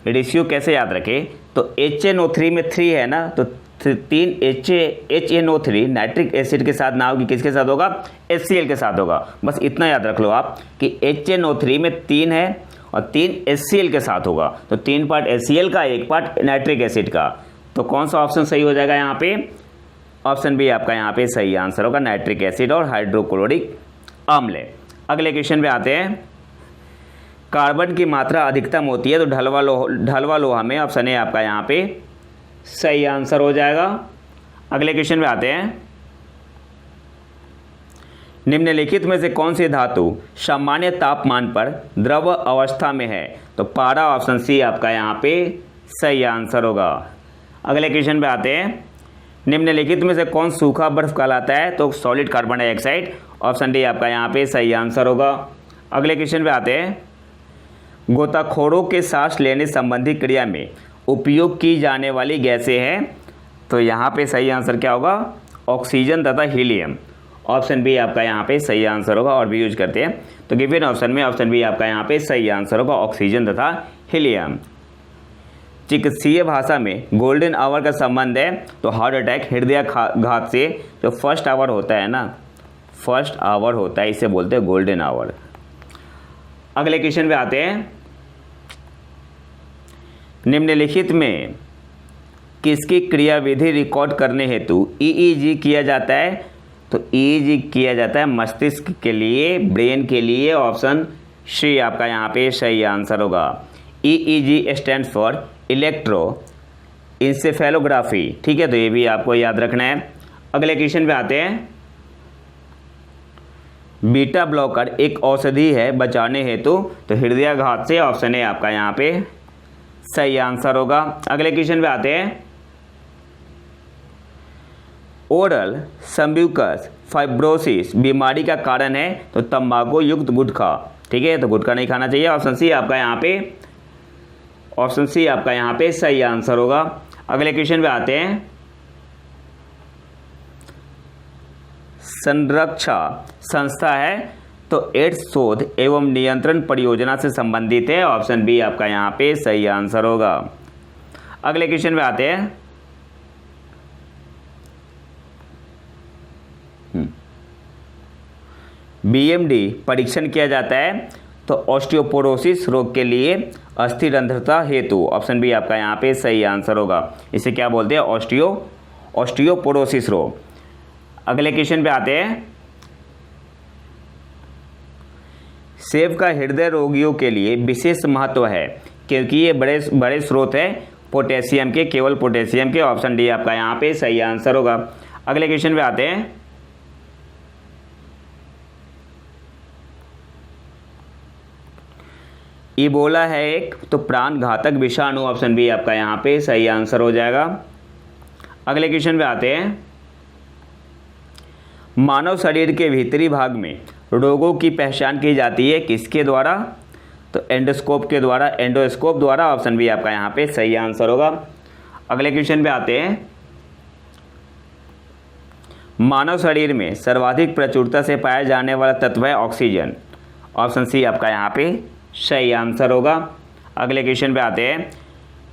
रेशियो कैसे याद रखें? तो HNO3 में 3 है ना, तो 3 HNO3 नाइट्रिक एसिड के साथ ना होगी, किसके साथ होगा? HCl के साथ होगा। बस इतना याद रख लो आप कि HNO3 में 3 है और 3 HCl के साथ होगा। तो 3 पार्ट HCl का, 1 पार्ट नाइट्रिक एसिड का। तो कौन सा ऑप्शन सही हो जाएगा यहाँ पे? ऑप्शन बी आपका यहाँ पे सही आंसर होगा, नाइट्रिक एसिड और हाइड्रोक्लोरिक अम्ल। अगले क्वेश्चन पे आते हैं। कार्बन की मात्रा अधिकतम होती है तो ढलवा लोहा में? ऑप्शन ए आपका यहाँ पे सही आंसर हो जाएगा। अगले क्वेश्चन पे आते हैं। निम्नलिखित में से कौन सी धातु सामान्य तापमान पर द्रव अवस्था में है? तो पारा। ऑप्शन सी आपका यहाँ पे सही आंसर होगा। अगले क्वेश्चन पे आते हैं। निम्नलिखित में से कौन सूखा बर्फ कहलाता है? तो solid carbon dioxide. Option D आपका यहाँ पे सही आंसर होगा। अगले क्वेश्चन पे आते हैं। गोताखोरों के सांस लेने संबंधी क्रिया में उपयोग की जाने वाली गैसें हैं? तो यहाँ पे सही आंसर क्या होगा? ऑक्सीजन तथा हीलियम। ऑप्शन बी आपका यहाँ पे सही आंसर होगा, और भी यूज करते हैं। तो गिवन ऑप्शन में ऑप्शन बी आपका यहाँ पे सही आंसर होगा, ऑक्सीजन तथा हीलियम। चिकित्सीय भाषा में गोल्डन आवर का संबंध है? तो हार्ट अटैक, हृदयाघात से जो फर्स्ट आवर होता है ना, फर्स्ट आवर होता है, इसे बोलते हैं गोल्डन आवर। अगले क्वेश्चन पे आते हैं। निम्नलिखित में किसकी क्रियाविधि रिकॉर्ड करने हेतु EEG किया जाता है? तो EEG किया जाता है मस्तिष्क के लिए, ब्रेन के लिए। ऑप्शन सी आपका यहाँ पे सही आंसर होगा। EEG stand for electroencephalography. ठीक है, तो ये भी आपको याद रखना है। अगले क्वेश्चन पे आते हैं। बीटा ब्लॉकर एक औषधि है बचाने हेतु? तो हृदयाघात से। ऑप्शन ए आपका यहाँ पे सही आंसर होगा। अगले क्वेश्चन पे आते हैं। ओरल सम्ब्यूकस फाइब्रोसिस बीमारी का कारण है? तो तंबाकू युक्त गुटखा। ठीक है, तो गुटखा नहीं खाना चाहिए। ऑप्शन सी आपका यहाँ पे सही आंसर होगा। अगले क्वेश्चन पे आते हैं, संरक्षा संस्था है तो एड्स शोध एवं नियंत्रण परियोजना से संबंधित है। ऑप्शन बी आपका यहाँ पे सही आंसर होगा। अगले क्वेश्चन पे आते हैं, बीएमडी परीक्षण किया जाता है तो ऑस्टियोपोरोसिस रोग के लिए अस्थिरंध्रता हेतु। ऑप्शन बी आपका यहाँ पे सही आंसर होगा। इसे क्या बोलते हैं? ऑस्टियोपोरोसिस रोग। अगले क्वेश्चन पे आते हैं, सेब का हृदय रोगियों के लिए विशेष महत्व है क्योंकि ये बड़े स्रोत है पोटेशियम के, केवल पोटेशियम के। ऑप्शन डी आपका यहाँ पे सही आंसर होगा। अगले क्वेश्चन पे आते हैं, इबोला है एक तो प्राण घातक विषाणु। ऑप्शन बी आपका यहाँ पे सही आंसर हो जाएगा। अगले क्वेश्चन पे आते हैं, मानव शरीर के भीतरी भाग में रोगों की पहचान की जाती है किसके द्वारा? तो एंडोस्कोप के द्वारा, एंडोस्कोप द्वारा। ऑप्शन बी आपका यहाँ पे सही आंसर होगा। अगले क्वेश्चन पे आते हैं, मानव शरीर में सर्वाधिक प्रचुरता से पाया जाने वाला तत्व है ऑक्सीजन। ऑप्शन सी आपका यहाँ पे सही आंसर होगा। अगले क्वेश्चन पे आते हैं,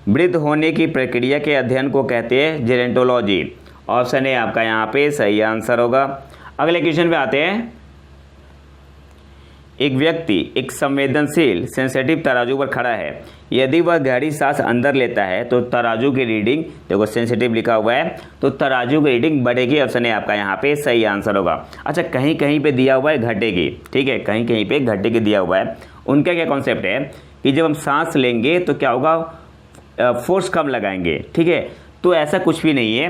वृद्ध होने की प्रक्रिया के अध्ययन को कहते हैं जेरेंटोलॉजी। ऑप्शन ए आपका यहाँ पे सही आंसर होगा। अगले क्वेश्चन पे आते हैं, एक व्यक्ति एक संवेदनशील सेंसिटिव तराजू पर खड़ा है, यदि वह गहरी सांस अंदर लेता है तो तराजू की रीडिंग, देखो सेंसिटिव लिखा हुआ है तो तराजू की रीडिंग बढ़ेगी। ऑप्शन ए आपका यहाँ पे सही आंसर होगा। अच्छा, कहीं कहीं पे दिया हुआ है घटेगी, ठीक है, कहीं कहीं पे घटेगी दिया हुआ है। उनका क्या कॉन्सेप्ट है कि जब हम सांस लेंगे तो क्या होगा, फोर्स कम लगाएंगे, ठीक है। तो ऐसा कुछ भी नहीं है।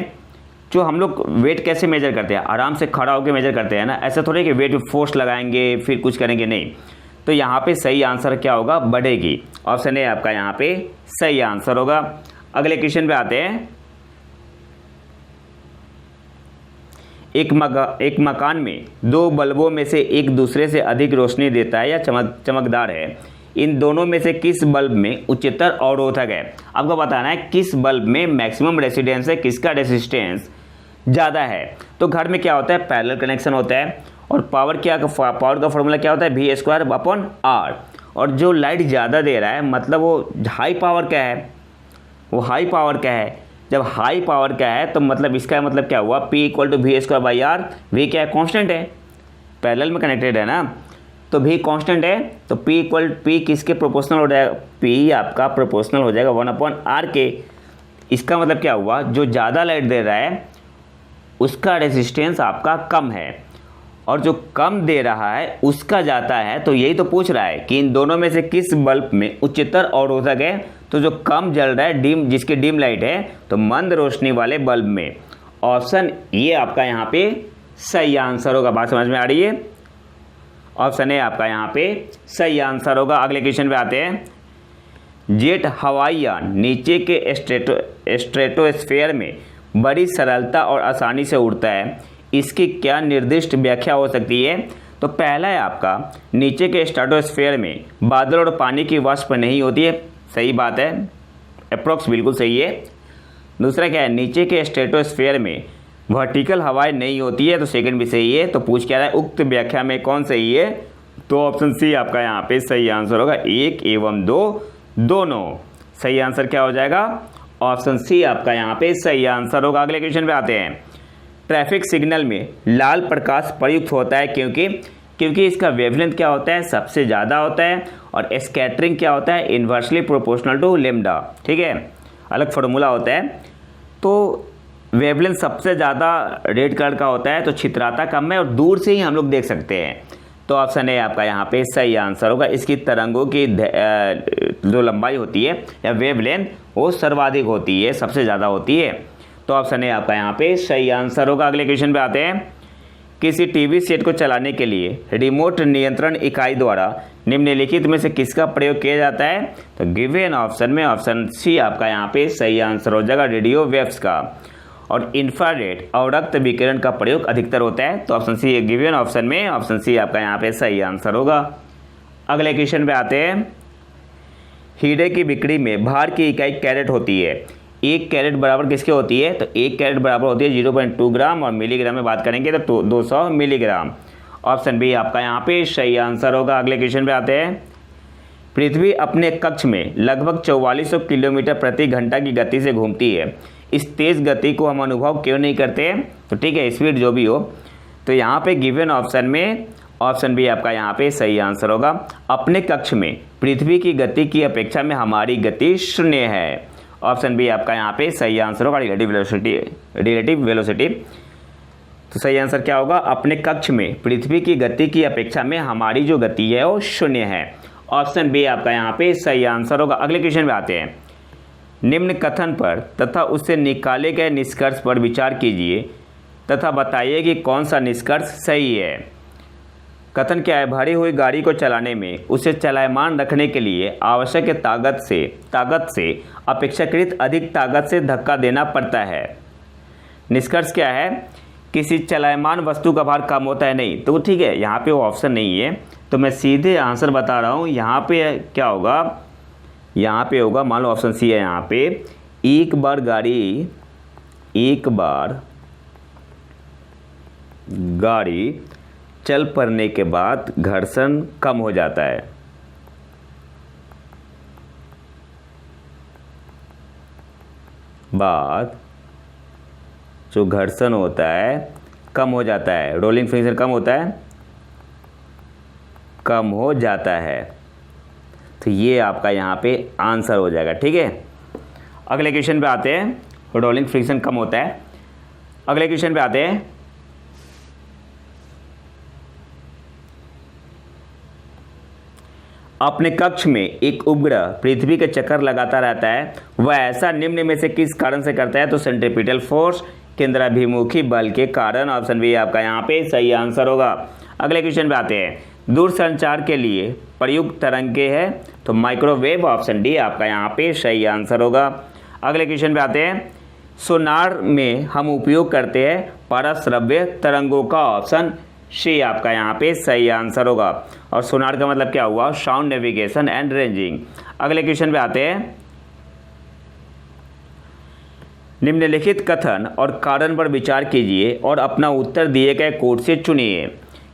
जो हम लोग वेट कैसे मेजर करते हैं, आराम से खड़ा होकर मेजर करते हैं ना, ऐसा थोड़ी कि वेट में फोर्स लगाएंगे फिर कुछ करेंगे, नहीं। तो यहाँ पे सही आंसर क्या होगा? बढ़ेगी। ऑप्शन ए आपका यहाँ पे सही आंसर होगा। अगले क्वेश्चन पे आते हैं, एक मकान में दो बल्बों में से एक दूसरे से अधिक रोशनी देता है या चमकदार है, इन दोनों में से किस बल्ब में उच्चतर अवरोधक है? आपको बताना है किस बल्ब में मैक्सिमम रेजिस्टेंस है, किसका रेजिस्टेंस ज़्यादा है। तो घर में क्या होता है, पैरेलल कनेक्शन होता है और पावर का फॉर्मूला क्या होता है, V²/R। और जो लाइट ज़्यादा दे रहा है मतलब वो हाई पावर का है, वो हाई पावर का है। जब हाई पावर का है तो मतलब इसका मतलब क्या हुआ, P=V²/R। V क्या है, कांस्टेंट है, पैरेलल में कनेक्टेड है ना, तो V कांस्टेंट है तो P किसके प्रोपोर्शनल हो जाएगा, P आपका प्रोपोर्शनल हो जाएगा 1/R के। इसका मतलब क्या हुआ, जो ज़्यादा लाइट दे रहा है उसका रेजिस्टेंस आपका कम है और जो कम दे रहा है उसका जाता है। तो यही तो पूछ रहा है कि इन दोनों में से किस बल्ब में उच्चतर अवरोधक है। तो जो कम जल रहा है, डिम, जिसकी डिम लाइट है, तो मंद रोशनी वाले बल्ब में। ऑप्शन ये आपका यहाँ पे सही आंसर होगा। बात समझ में आ रही है? ऑप्शन ए आपका यहाँ पे सही आंसर होगा। अगले क्वेश्चन पे आते हैं, जेट हवाई यान नीचे के स्ट्रेटोस्फेयर में बड़ी सरलता और आसानी से उड़ता है, इसकी क्या निर्दिष्ट व्याख्या हो सकती है? तो पहला है आपका, नीचे के स्ट्रेटोस्फेयर में बादल और पानी की वाष्प नहीं होती है, सही बात है, अप्रोक्स बिल्कुल सही है। दूसरा क्या है, नीचे के स्ट्रेटोस्फेयर में वर्टिकल हवाएं नहीं होती है, तो सेकंड भी सही है। तो पूछ क्या रहा है, उक्त व्याख्या में कौन सही है? तो ऑप्शन सी आपका यहाँ पे सही आंसर होगा, 1 एवं 2 दोनों। सही आंसर क्या हो जाएगा? ऑप्शन सी आपका यहाँ पे सही आंसर होगा। अगले क्वेश्चन पे आते हैं, ट्रैफिक सिग्नल में लाल प्रकाश प्रयुक्त होता है क्योंकि इसका वेवलेंथ क्या होता है, सबसे ज़्यादा होता है, और स्कैटरिंग क्या होता है, इन्वर्सली प्रोपोर्शनल टू लैम्डा, ठीक है, अलग फार्मूला होता है। तो वेवलेंथ सबसे ज़्यादा रेड कलर का होता है तो छितराता कम है और दूर से ही हम लोग देख सकते हैं। तो ऑप्शन ए आपका यहाँ पे सही आंसर होगा। इसकी तरंगों की जो लंबाई होती है या वेवलेंथ वो सर्वाधिक होती है, सबसे ज़्यादा होती है। तो ऑप्शन ए आपका यहाँ पे सही आंसर होगा। अगले क्वेश्चन पे आते हैं, किसी टीवी सेट को चलाने के लिए रिमोट नियंत्रण इकाई द्वारा निम्नलिखित में से किसका प्रयोग किया जाता है? तो गिवन ऑप्शन में ऑप्शन सी आपका यहाँ पे सही आंसर हो जाएगा, रेडियो वेव्स का। और इंफ्रारेड अवरक्त विकिरण का प्रयोग अधिकतर होता है, तो ऑप्शन सी गिवन ऑप्शन में ऑप्शन सी आपका यहाँ पे सही आंसर होगा। अगले क्वेश्चन पे आते हैं, हीरे की बिक्री में भार की इकाई कैरेट होती है, 1 कैरेट बराबर किसके होती है? तो 1 कैरेट बराबर होती है 0.2 ग्राम, और मिलीग्राम में बात करेंगे तो 200 मिलीग्राम। ऑप्शन बी आपका यहाँ पे सही आंसर होगा। अगले क्वेश्चन पे आते हैं। पृथ्वी अपने कक्ष में लगभग 4400 किलोमीटर प्रति घंटा की गति से घूमती है। इस तेज गति को हम अनुभव क्यों नहीं करते? तो ठीक है, स्पीड जो भी हो। तो यहाँ पे गिवन ऑप्शन में ऑप्शन बी आपका यहाँ पे सही आंसर होगा। अपने कक्ष में पृथ्वी की गति की अपेक्षा में हमारी गति शून्य है। ऑप्शन बी आपका यहाँ पे सही आंसर होगा, रिलेटिव वेलोसिटी। तो सही आंसर क्या होगा? अपने कक्ष में पृथ्वी की गति की अपेक्षा में हमारी जो गति है वो शून्य है। ऑप्शन बी आपका यहाँ पे सही आंसर होगा। अगले क्वेश्चन पे आते हैं। निम्न कथन पर तथा उससे निकाले गए निष्कर्ष पर विचार कीजिए तथा बताइए कि कौन सा निष्कर्ष सही है। कथन क्या है? भरी हुई गाड़ी को चलाने में उसे चलायमान रखने के लिए आवश्यक ताकत से अपेक्षाकृत अधिक ताकत से धक्का देना पड़ता है। निष्कर्ष क्या है? किसी चलायमान वस्तु का भार कम होता है। नहीं, तो ठीक है, यहाँ पे वो ऑप्शन नहीं है, तो मैं सीधे आंसर बता रहा हूँ। यहाँ पे क्या होगा? यहाँ पे होगा, मान लो ऑप्शन सी है यहाँ पे, एक बार गाड़ी चल पड़ने के बाद घर्षण कम हो जाता है। जो घर्षण होता है कम हो जाता है, रोलिंग फ्रिक्शन कम होता है, कम हो जाता है। तो ये आपका यहाँ पे आंसर हो जाएगा। ठीक है, अगले क्वेश्चन पे आते हैं। रोलिंग फ्रिक्शन कम होता है। अगले क्वेश्चन पे आते हैं। अपने कक्ष में एक उपग्रह पृथ्वी के चक्कर लगाता रहता है, वह ऐसा निम्न में से किस कारण से करता है? तो सेंट्रीपिटल फोर्स, केंद्राभिमुखी बल के कारण। ऑप्शन बी आपका यहाँ पे सही आंसर होगा। अगले क्वेश्चन पे आते हैं। दूरसंचार के लिए प्रयुक्त तरंगे है तो माइक्रोवेव। ऑप्शन डी आपका यहाँ पे सही आंसर होगा। अगले क्वेश्चन पे आते हैं। सोनार में हम उपयोग करते हैं पराश्रव्य तरंगों का। ऑप्शन सी आपका यहाँ पे सही आंसर होगा। और सोनार का मतलब क्या हुआ? Sound navigation and ranging. अगले क्वेश्चन पे आते हैं। निम्नलिखित कथन और कारण पर विचार कीजिए और अपना उत्तर दिए गए कोड से चुनिए।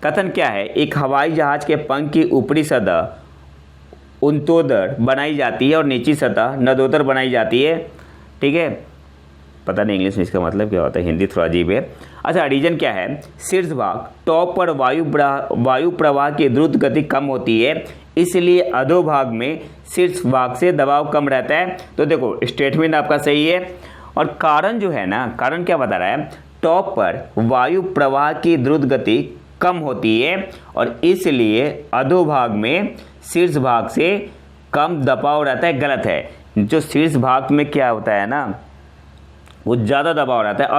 कथन क्या है? एक हवाई जहाज के पंख की ऊपरी सतह उन्तोदर बनाई जाती है और निचली सतह नदोदर बनाई जाती है। ठीक है, पता नहीं इंग्लिश में इसका मतलब क्या होता है, हिंदी थोड़ा अजीब है। अच्छा, रीजन क्या है? शीर्ष भाग टॉप पर वायु प्रवाह की द्रुत गति कम होती है, इसलिए अधोभाग में शीर्ष भाग से दबाव कम रहता है। तो देखो, स्टेटमेंट आपका सही है। और कारण जो है ना, कारण क्या बता रहा है? टॉप पर वायु प्रवाह की द्रुत गति कम होती है और इसलिए अधोभाग में शीर्ष भाग से कम दबाव रहता है। गलत है। जो शीर्ष भाग में क्या होता है ना, वो ज़्यादा दबाव रहता है।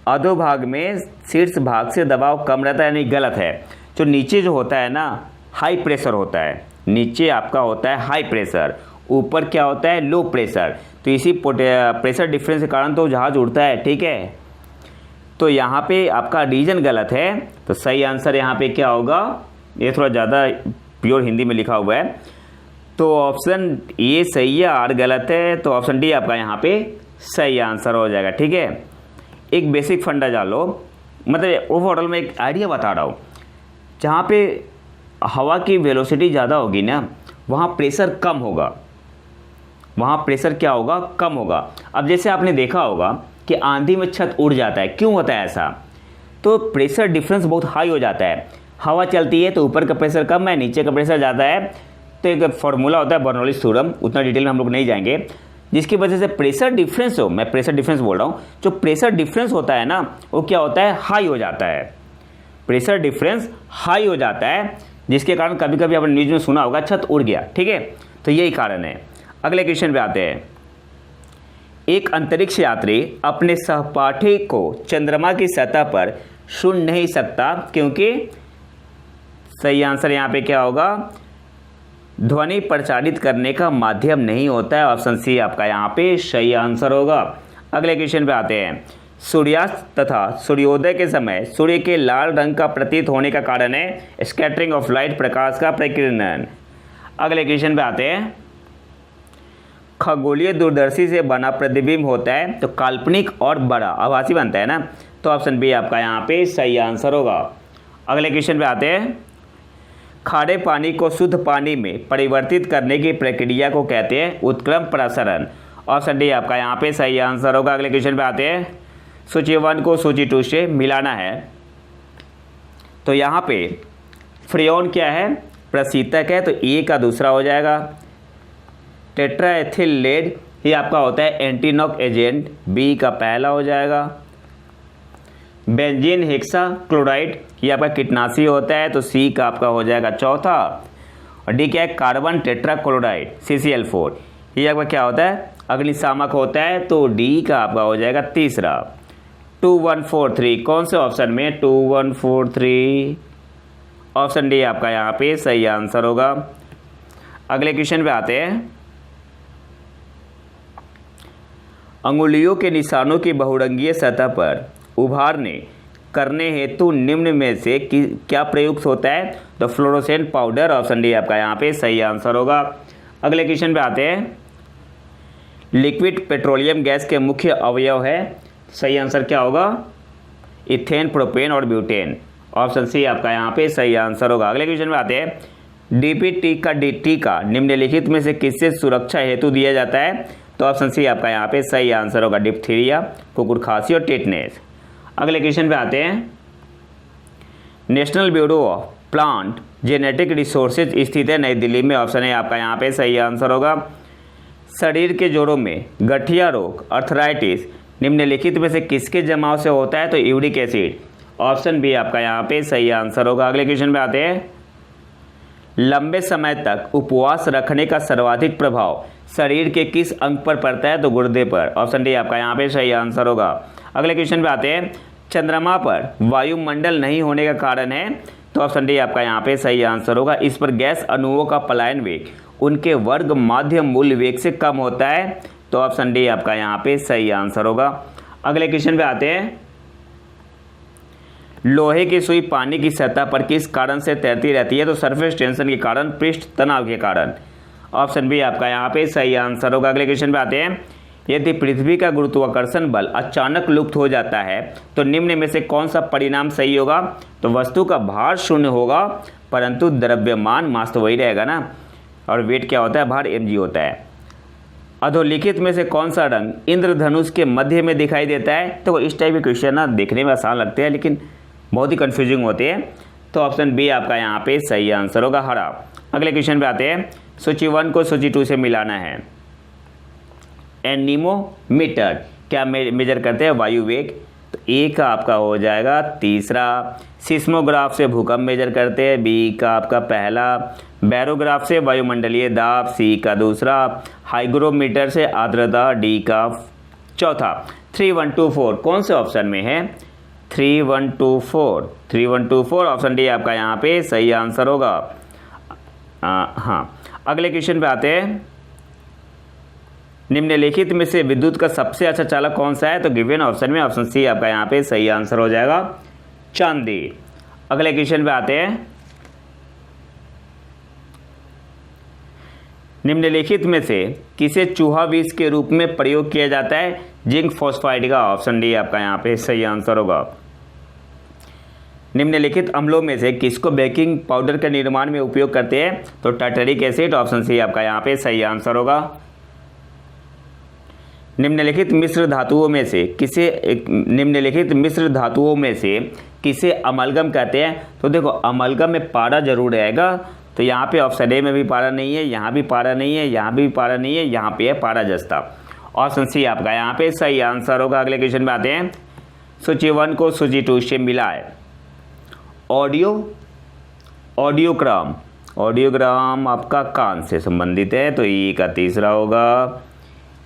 अधोभाग में शीर्ष भाग से दबाव कम रहता है, नहीं, गलत है। जो नीचे जो होता है ना, हाई प्रेशर होता है। नीचे आपका होता है हाई प्रेशर, ऊपर क्या होता है? Low pressure. तो इसी प्रेशर डिफरेंस के कारण तो जहाज उड़ता है। ठीक है, तो यहाँ पे आपका रीजन गलत है। तो सही आंसर यहाँ पे क्या होगा? ये थोड़ा ज़्यादा प्योर हिंदी में लिखा हुआ है, तो ऑप्शन ए सही है, आर गलत है। तो ऑप्शन डी आपका यहाँ पे सही आंसर हो जाएगा। ठीक है, एक बेसिक फंडा जान लो, मतलब ओवरऑल में एक आइडिया बता रहा हूँ। जहाँ पे हवा की वेलोसिटी ज़्यादा होगी ना, वहाँ प्रेशर कम होगा। वहाँ प्रेशर क्या होगा? कम होगा। अब जैसे आपने देखा होगा कि आंधी में छत उड़ जाता है, क्यों होता है ऐसा? तो प्रेशर डिफरेंस बहुत हाई हो जाता है। हवा चलती है तो ऊपर का प्रेशर कम है, नीचे का प्रेशर ज़्यादा है। तो एक फार्मूला होता है बर्नौलीज थ्योरम, उतना डिटेल में हम लोग नहीं जाएंगे, जिसकी वजह से प्रेशर डिफरेंस हो, मैं प्रेशर डिफरेंस बोल रहा हूँ, जो प्रेशर डिफरेंस होता है ना, वो क्या होता है? हाई हो जाता है। प्रेशर डिफरेंस हाई हो जाता है, जिसके कारण कभी कभी आपने न्यूज़ में सुना होगा छत उड़ गया। ठीक है, तो यही कारण है। अगले क्वेश्चन पे आते हैं। एक अंतरिक्ष यात्री अपने सहपाठी को चंद्रमा की सतह पर सुन नहीं सकता, क्योंकि सही आंसर यहाँ पे क्या होगा? ध्वनि प्रचारित करने का माध्यम नहीं होता है। ऑप्शन सी आपका यहाँ पे सही आंसर होगा। अगले क्वेश्चन पे आते हैं। सूर्यास्त तथा सूर्योदय के समय सूर्य के लाल रंग का प्रतीत होने का कारण है स्कैटरिंग ऑफ लाइट, प्रकाश का प्रकीर्णन। अगले क्वेश्चन पे आते हैं। खगोलीय दूरदर्शी से बना प्रतिबिंब होता है तो काल्पनिक और बड़ा आभासी बनता है ना, तो ऑप्शन बी आपका यहाँ पे सही आंसर होगा। अगले क्वेश्चन पे आते हैं। खारे पानी को शुद्ध पानी में परिवर्तित करने की प्रक्रिया को कहते हैं उत्क्रम प्रसारण। ऑप्शन डी आपका यहाँ पे सही आंसर होगा। अगले क्वेश्चन पे आते हैं। सूची 1 को सूची 2 से मिलाना है, तो यहाँ पे फ्रेऑन क्या है, प्रशीतक है, तो ए का दूसरा हो जाएगा। टेट्राएथिल लेड ये आपका होता है एंटीनॉक एजेंट, बी का पहला हो जाएगा। बेंजीन हेक्सा क्लोराइड ये आपका कीटनाशी होता है, तो सी का आपका हो जाएगा चौथा। और डी क्या है, कार्बन टेट्राक्लोराइड CCl4 ये आपका क्या होता है, अग्निशामक होता है, तो डी का आपका हो जाएगा तीसरा। 2143 कौन से ऑप्शन में, 2143 ऑप्शन डी आपका यहाँ पे सही आंसर होगा। अगले क्वेश्चन पे आते हैं। अंगुलियों के निशानों की बहुरंगीय सतह पर उभारने करने हेतु निम्न में से क्या प्रयुक्त होता है, तो फ्लोरोसेंट पाउडर। ऑप्शन डी आपका यहाँ पे सही आंसर होगा। अगले क्वेश्चन पे आते हैं। लिक्विड पेट्रोलियम गैस के मुख्य अवयव है, सही आंसर क्या होगा, इथेन, प्रोपेन और ब्यूटेन। ऑप्शन सी आपका यहाँ पे सही आंसर होगा। अगले क्वेश्चन में आते हैं। डीपीटी का टीका निम्नलिखित में से किससे सुरक्षा हेतु दिया जाता है, तो ऑप्शन सी आपका यहाँ पे सही आंसर होगा, डिप्थीरिया, कुकुर खांसी और टेटनेस। अगले क्वेश्चन पे आते हैं। National bureau of plant genetic resources स्थित है नई दिल्ली में। ऑप्शन है आपका यहाँ पे सही आंसर होगा। शरीर के जोड़ों में गठिया रोग अर्थराइटिस निम्नलिखित में से किसके जमाव से होता है, तो यूरिक एसिड। ऑप्शन बी आपका यहाँ पे सही आंसर होगा। अगले क्वेश्चन पे आते हैं। लंबे समय तक उपवास रखने का सर्वाधिक प्रभाव शरीर के किस अंग पर पड़ता है, तो गुर्दे पर। ऑप्शन डी आपका यहाँ पे सही आंसर होगा। अगले क्वेश्चन पे आते हैं। चंद्रमा पर वायुमंडल नहीं होने का कारण है, तो ऑप्शन डी आपका यहाँ पे सही आंसर होगा। इस पर गैस अणुओं का पलायन वेग उनके वर्ग माध्य मूल वेग से कम होता है, तो ऑप्शन डी आपका यहाँ पे सही आंसर होगा। अगले क्वेश्चन पे आते हैं। लोहे की सुई पानी की सतह पर किस कारण से तैरती रहती है, तो सरफेस टेंशन के कारण, पृष्ठ तनाव के कारण। ऑप्शन बी आपका यहाँ पे सही आंसर होगा। अगले क्वेश्चन पे आते हैं। यदि पृथ्वी का गुरुत्वाकर्षण बल अचानक लुप्त हो जाता है तो निम्न में से कौन सा परिणाम सही होगा, तो वस्तु का भार शून्य होगा परंतु द्रव्यमान मास तो वही रहेगा ना, और वेट क्या होता है, भार mg होता है। अधोलिखित में से कौन सा रंग इंद्रधनुष के मध्य में दिखाई देता है, तो इस टाइप के क्वेश्चन ना देखने में आसान लगते हैं लेकिन बहुत ही कन्फ्यूजिंग होते हैं, तो ऑप्शन बी आपका यहाँ पे सही आंसर होगा, हरा। अगले क्वेश्चन पे आते हैं। सूची 1 को सूची 2 से मिलाना है। एनीमोमीटर क्या मेजर करते हैं, वायु वेग, तो ए का आपका हो जाएगा तीसरा। सिस्मोग्राफ से भूकंप मेजर करते हैं, बी का आपका पहला। बैरोग्राफ से वायुमंडलीय दाब, सी का दूसरा। हाइग्रोमीटर से आर्द्रता, डी का चौथा। 3124 कौन से ऑप्शन में है, 3124 ऑप्शन डी आपका यहाँ पे सही आंसर होगा। हाँ, अगले क्वेश्चन पे आते हैं। निम्नलिखित में से विद्युत का सबसे अच्छा चालक कौन सा है, तो गिवन ऑप्शन में ऑप्शन सी आपका यहाँ पे सही आंसर हो जाएगा, चांदी। अगले क्वेश्चन पे आते हैं। निम्नलिखित में से किसे चूहा विष के रूप में प्रयोग किया जाता है, जिंक फॉस्फाइड का। ऑप्शन डी आपका यहाँ पे सही आंसर होगा। निम्नलिखित अम्लों में से किसको बेकिंग पाउडर के निर्माण में उपयोग करते हैं, तो टार्टरिक एसिड। ऑप्शन सी आपका यहाँ पे सही आंसर होगा। निम्नलिखित मिश्र धातुओं में से किसे अमलगम कहते हैं, तो देखो अमलगम में पारा जरूर रहेगा, तो यहाँ पे ऑप्शन ए में भी पारा नहीं है, यहाँ भी पारा नहीं है, यहाँ भी पारा नहीं है, यहाँ पे है पारा जस्ता। ऑप्शन सी आपका यहाँ पे सही आंसर होगा। अगले क्वेश्चन में आते हैं। सूची 1 को सूची 2 से मिलाएं। ऑडियोग्राम आपका कान से संबंधित है, तो ई का तीसरा होगा।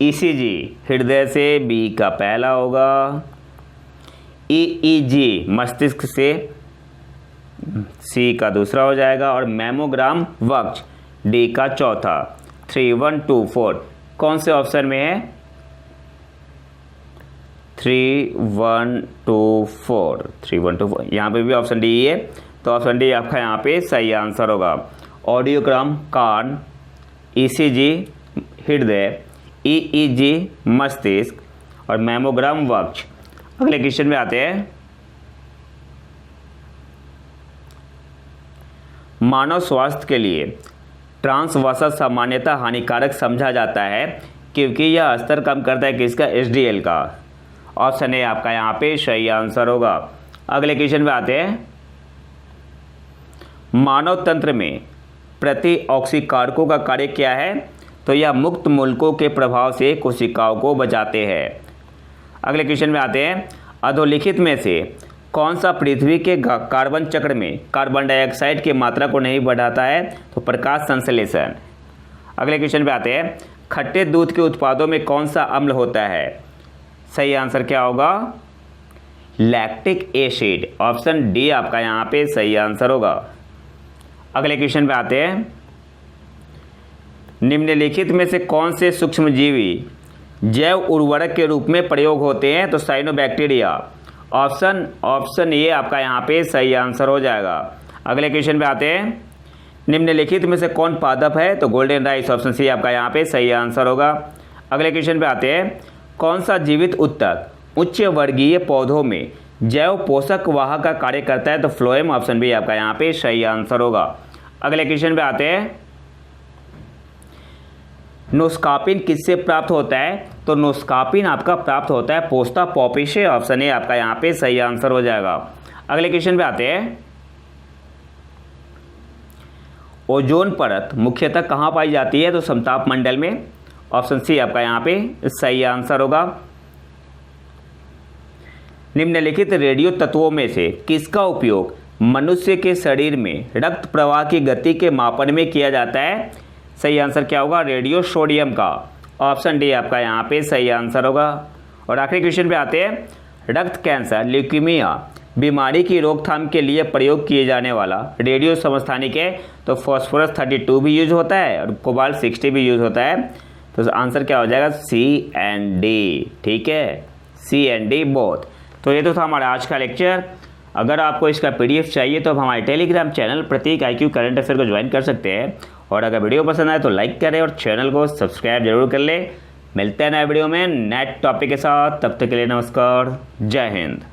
ईसीजी हृदय से, बी का पहला होगा। ईईजी मस्तिष्क से, सी का दूसरा हो जाएगा। और मैमोग्राम वक्ष, डी का चौथा। 3124 कौन से ऑप्शन में है, 3124 यहाँ पे भी ऑप्शन डी है, तो ऑप्शन डी आपका यहाँ पे सही आंसर होगा। ऑडियोग्राम कान, ईसीजी हृदय, EEG मस्तिष्क और मैमोग्राम वक्ष। अगले क्वेश्चन में आते हैं, मानव स्वास्थ्य के लिए ट्रांस वसा सामान्यतः हानिकारक समझा जाता है क्योंकि यह स्तर कम करता है किसका, HDL का। ऑप्शन ए आपका यहाँ पे सही आंसर होगा। अगले क्वेश्चन में आते हैं, मानव तंत्र में प्रति ऑक्सीकारकों का कार्य क्या है, तो यह मुक्त मूलकों के प्रभाव से कोशिकाओं को बचाते हैं। अगले क्वेश्चन में आते हैं, अधोलिखित में से कौन सा पृथ्वी के कार्बन चक्र में कार्बन डाइऑक्साइड की मात्रा को नहीं बढ़ाता है, तो प्रकाश संश्लेषण। अगले क्वेश्चन पे आते हैं, खट्टे दूध के उत्पादों में कौन सा अम्ल होता है, सही आंसर क्या होगा, लैक्टिक एसिड। ऑप्शन डी आपका यहाँ पे सही आंसर होगा। अगले क्वेश्चन पे आते हैं, निम्नलिखित में से कौन से सूक्ष्मजीवी जैव उर्वरक के रूप में प्रयोग होते हैं, तो साइनोबैक्टीरिया। ऑप्शन ये आपका यहाँ पे सही आंसर हो जाएगा। अगले क्वेश्चन पे आते हैं, निम्नलिखित में से कौन पादप है, तो गोल्डन राइस। ऑप्शन सी आपका यहाँ पे सही आंसर होगा। अगले क्वेश्चन पे आते हैं, कौन सा जीवित ऊतक उच्च वर्गीय पौधों में जैव पोषक वाहक का कार्य करता है, तो फ्लोएम। ऑप्शन बी आपका यहाँ पे सही आंसर होगा। अगले क्वेश्चन पे आते हैं, नोस्कापिन किससे प्राप्त होता है, तो नोस्कापिन आपका प्राप्त होता है पोस्ता पॉपी से। ऑप्शन ए आपका यहाँ पे सही आंसर हो जाएगा। अगले क्वेश्चन पे आते हैं, ओजोन परत मुख्यतः कहाँ पाई जाती है, तो समताप मंडल में। ऑप्शन सी आपका यहाँ पे सही आंसर होगा। निम्नलिखित रेडियो तत्वों में से किसका उपयोग मनुष्य के शरीर में रक्त प्रवाह की गति के मापन में किया जाता है, सही आंसर क्या होगा, रेडियो सोडियम का। ऑप्शन डी आपका यहाँ पे सही आंसर होगा। और आखिरी क्वेश्चन पे आते हैं, रक्त कैंसर ल्यूकीमिया बीमारी की रोकथाम के लिए प्रयोग किए जाने वाला रेडियो समस्थानिक है, तो फॉस्फोरस 32 भी यूज होता है और कोबाल्ट 60 भी यूज होता है। तो आंसर क्या हो जाएगा, सी एंड डी। ठीक है, सी एंड डी बोथ। तो ये तो था हमारा आज का लेक्चर। अगर आपको इसका PDF चाहिए तो आप हमारे टेलीग्राम चैनल प्रतीक IQ करंट अफेयर को ज्वाइन कर सकते हैं। और अगर वीडियो पसंद आए तो लाइक करें और चैनल को सब्सक्राइब जरूर कर ले। मिलते हैं नए वीडियो में नेट टॉपिक के साथ, तब तक के लिए नमस्कार, जय हिंद।